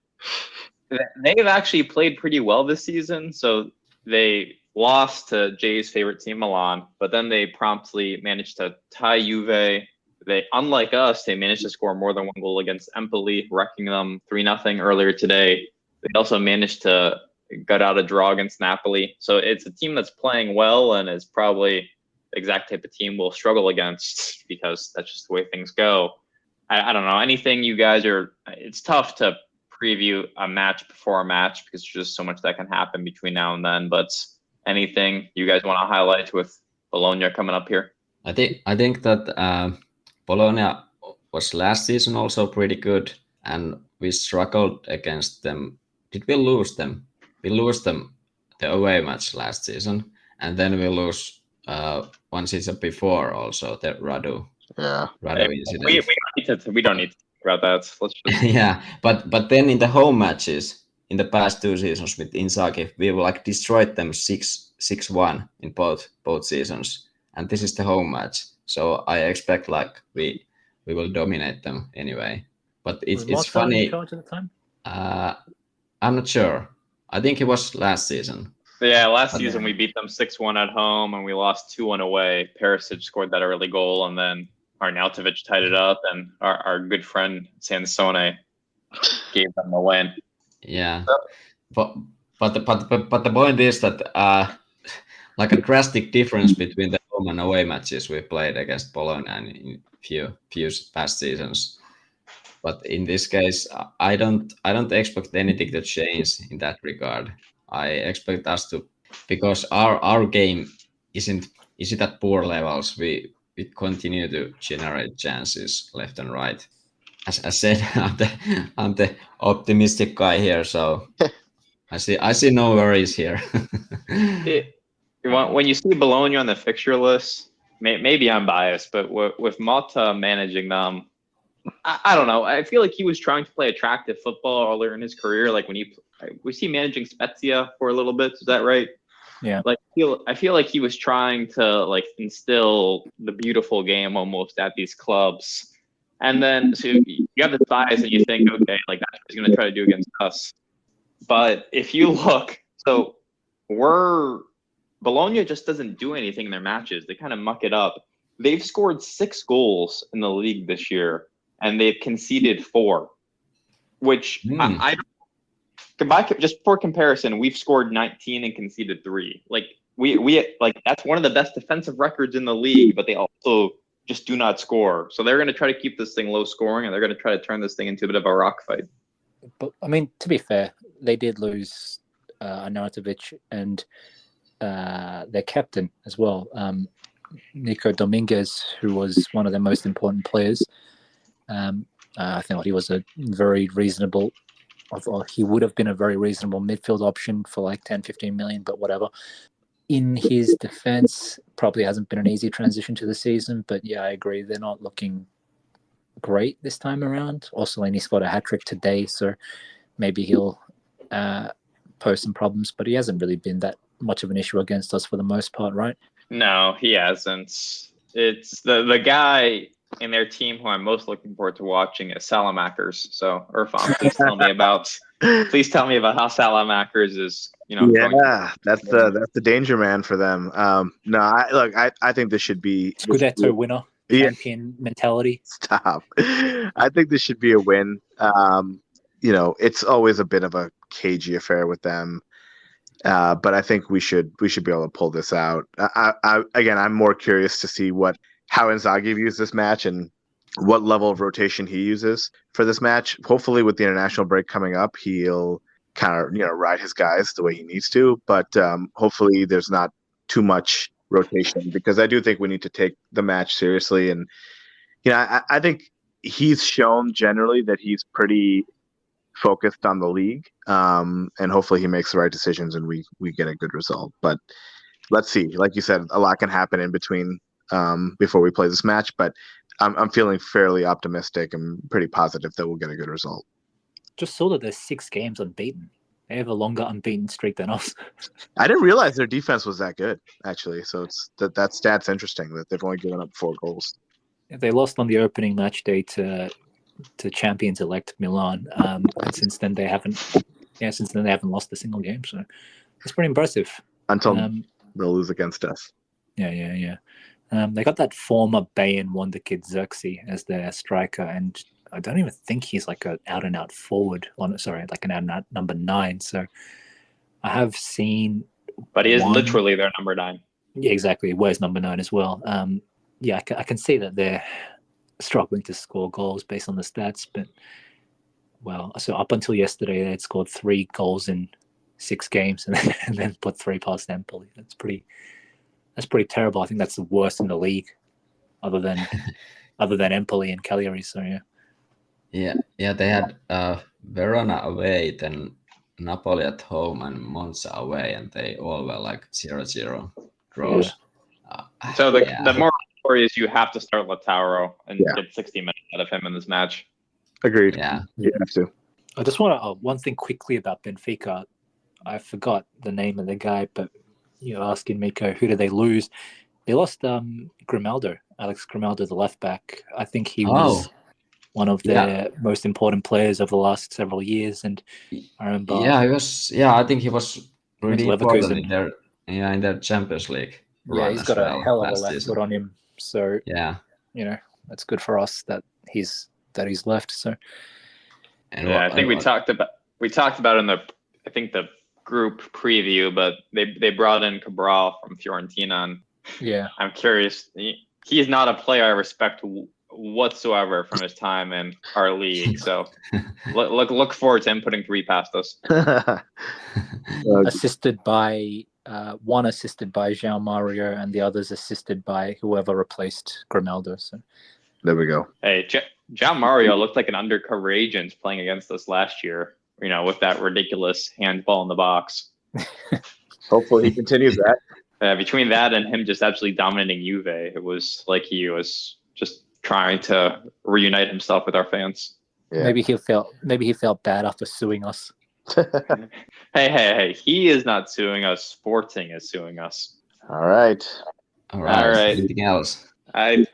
They've actually played pretty well this season, so they lost to Jay's favorite team, Milan, but then they promptly managed to tie Juve. They, unlike us, they managed to score more than one goal against Empoli, wrecking them 3-0 earlier today. They also managed to gut out a draw against Napoli. So it's a team that's playing well and is probably the exact type of team we'll struggle against because that's just the way things go. I don't know. Anything you guys are – it's tough to preview a match before a match because there's just so much that can happen between now and then. But anything you guys want to highlight with Bologna coming up here? I think that Bologna was last season also pretty good, and we struggled against them. Did we lose them? We lost them the away match last season, and then we lose one season before also the Radu. Yeah. Radu incident. We don't need to talk about that. Let's just... Yeah, but then in the home matches in the past 2 seasons with Inzaghi, we were like destroyed them 6-1 in both seasons, and this is the home match. So I expect like we will dominate them anyway. But it's funny. In charge at the time? I'm not sure. I think it was last season. Yeah, last season we beat them 6-1 at home and we lost 2-1 away. Perisic scored that early goal and then Arnautovic tied it up and our good friend Sansone gave them the win. Yeah, but the point is that like a drastic difference between the home and away matches we played against Bologna in few past seasons. But in this case, I don't expect anything to change in that regard. I expect us to, because our game isn't at poor levels. We continue to generate chances left and right. As I said, I'm the optimistic guy here, so I see no worries here. When you see Bologna on the fixture list, maybe I'm biased, but with Motta managing them, I don't know. I feel like he was trying to play attractive football earlier in his career. Like when was he managing Spezia for a little bit? Is that right? Yeah. Like I feel like he was trying to like instill the beautiful game almost at these clubs. And then so you have the size and you think, okay, like that's what he's going to try to do against us. But if you look, so Bologna just doesn't do anything in their matches. They kind of muck it up. They've scored 6 goals in the league this year, and they've conceded 4, which just for comparison, we've scored 19 and conceded 3. Like we like that's one of the best defensive records in the league, but they also just do not score. So they're going to try to keep this thing low scoring, and they're going to try to turn this thing into a bit of a rock fight. But I mean, to be fair, they did lose Arnautovic and their captain as well, Nico Dominguez, who was one of their most important players. I think he was a very reasonable, or he would have been a very reasonable midfield option for like 10-15 million, but whatever. In his defense, probably hasn't been an easy transition to the season, but yeah, I agree. They're not looking great this time around. Orsolini scored a hat-trick today, so maybe he'll pose some problems, but he hasn't really been that much of an issue against us for the most part, right? No, he hasn't. It's the guy in their team who I'm most looking forward to watching is Salamakers. So Irfan, please tell me about how Salamakers is. Yeah, that's the danger man for them. No, I think this should be Scudetto winner. champion mentality. Stop. I think this should be a win. It's always a bit of a cagey affair with them. But I think we should be able to pull this out. I'm more curious to see how Inzaghi views this match and what level of rotation he uses for this match. Hopefully, with the international break coming up, he'll kind of ride his guys the way he needs to. But hopefully, there's not too much rotation, because I do think we need to take the match seriously. And I think he's shown generally that he's pretty focused on the league, and hopefully he makes the right decisions and we get a good result. But let's see. Like you said, a lot can happen in between before we play this match, but I'm feeling fairly optimistic and pretty positive that we'll get a good result. Just saw that there's 6 games unbeaten. They have a longer unbeaten streak than us. I didn't realize their defense was that good, actually. So it's that stat's interesting that they've only given up 4 goals. They lost on the opening match day to champions-elect Milan, and since then they haven't lost a single game. So it's pretty impressive. Until they'll lose against us. Yeah. They got that former Bayern wonder kid Xerxes as their striker, and I don't even think he's like an out-and-out forward. Like an out-and-out number 9. So I have seen, but he is literally their number 9. Yeah, exactly. He wears number 9 as well. I can see that they're struggling to score goals based on the stats, but so up until yesterday they had scored 3 goals in 6 games and then put 3 past Empoli. That's pretty terrible. I think that's the worst in the league, other than Empoli and Cagliari. So yeah. They had Verona away, then Napoli at home, and Monza away, and they all were like 0-0 draws. Yeah. So the more story is you have to start Lautaro and get 60 minutes out of him in this match. Agreed. Yeah, you have to. I just want to one thing quickly about Benfica. I forgot the name of the guy, but you're asking Miko, who did they lose? They lost Grimaldo, Alex Grimaldo, the left back. I think he was one of their most important players of the last several years, and I remember. Yeah, he was. Yeah, I think he was really important in their Champions League. Yeah, he's got a hell of a left foot on him. So that's good for us that he's left. So. And I think we talked about in the group preview, but they brought in Cabral from Fiorentina, and I'm curious. He is not a player I respect whatsoever from his time in our league. So look forward to him putting 3 past us. assisted by João Mario, and the others assisted by whoever replaced Grimaldo. So there we go. Hey, João Mario looked like an undercover agent playing against us last year. With that ridiculous handball in the box. Hopefully he continues that. Between that and him just absolutely dominating Juve, it was like he was just trying to reunite himself with our fans. Yeah. Maybe he felt bad after suing us. Hey! He is not suing us. Sporting is suing us. All right. Anything else? I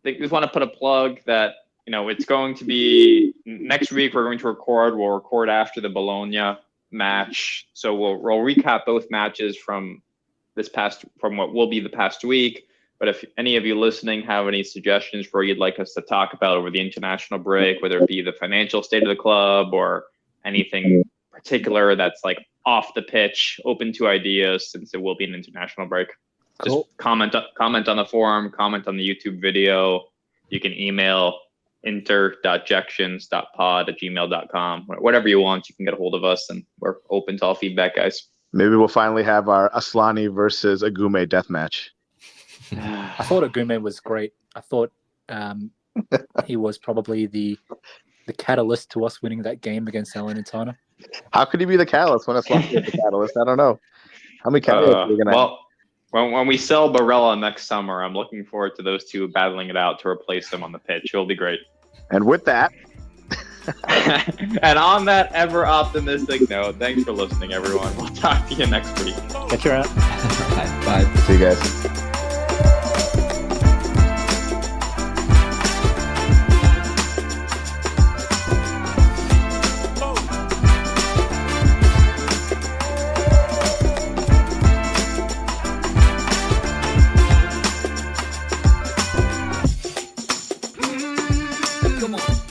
think we just want to put a plug that. It's going to be next week. We're going to record. We'll record after the Bologna match, so we'll recap both matches from what will be the past week. But if any of you listening have any suggestions for what you'd like us to talk about over the international break, whether it be the financial state of the club or anything particular that's like off the pitch, open to ideas, since it will be an international break. Cool. Just comment on the forum, comment on the YouTube video. You can email inter.jections.pod@gmail.com. Whatever you want, you can get a hold of us, and we're open to all feedback, guys. Maybe we'll finally have our Aslani versus Agume death match. I thought Agume was great. I thought he was probably the catalyst to us winning that game against Salernitana. How could he be the catalyst when Aslani is the catalyst? I don't know. How many catalysts are we going to have? When we sell Barella next summer, I'm looking forward to those two battling it out to replace them on the pitch. It'll be great. And with that, and on that ever optimistic note, thanks for listening, everyone. We'll talk to you next week. Catch you around. Bye. See you guys. Come on.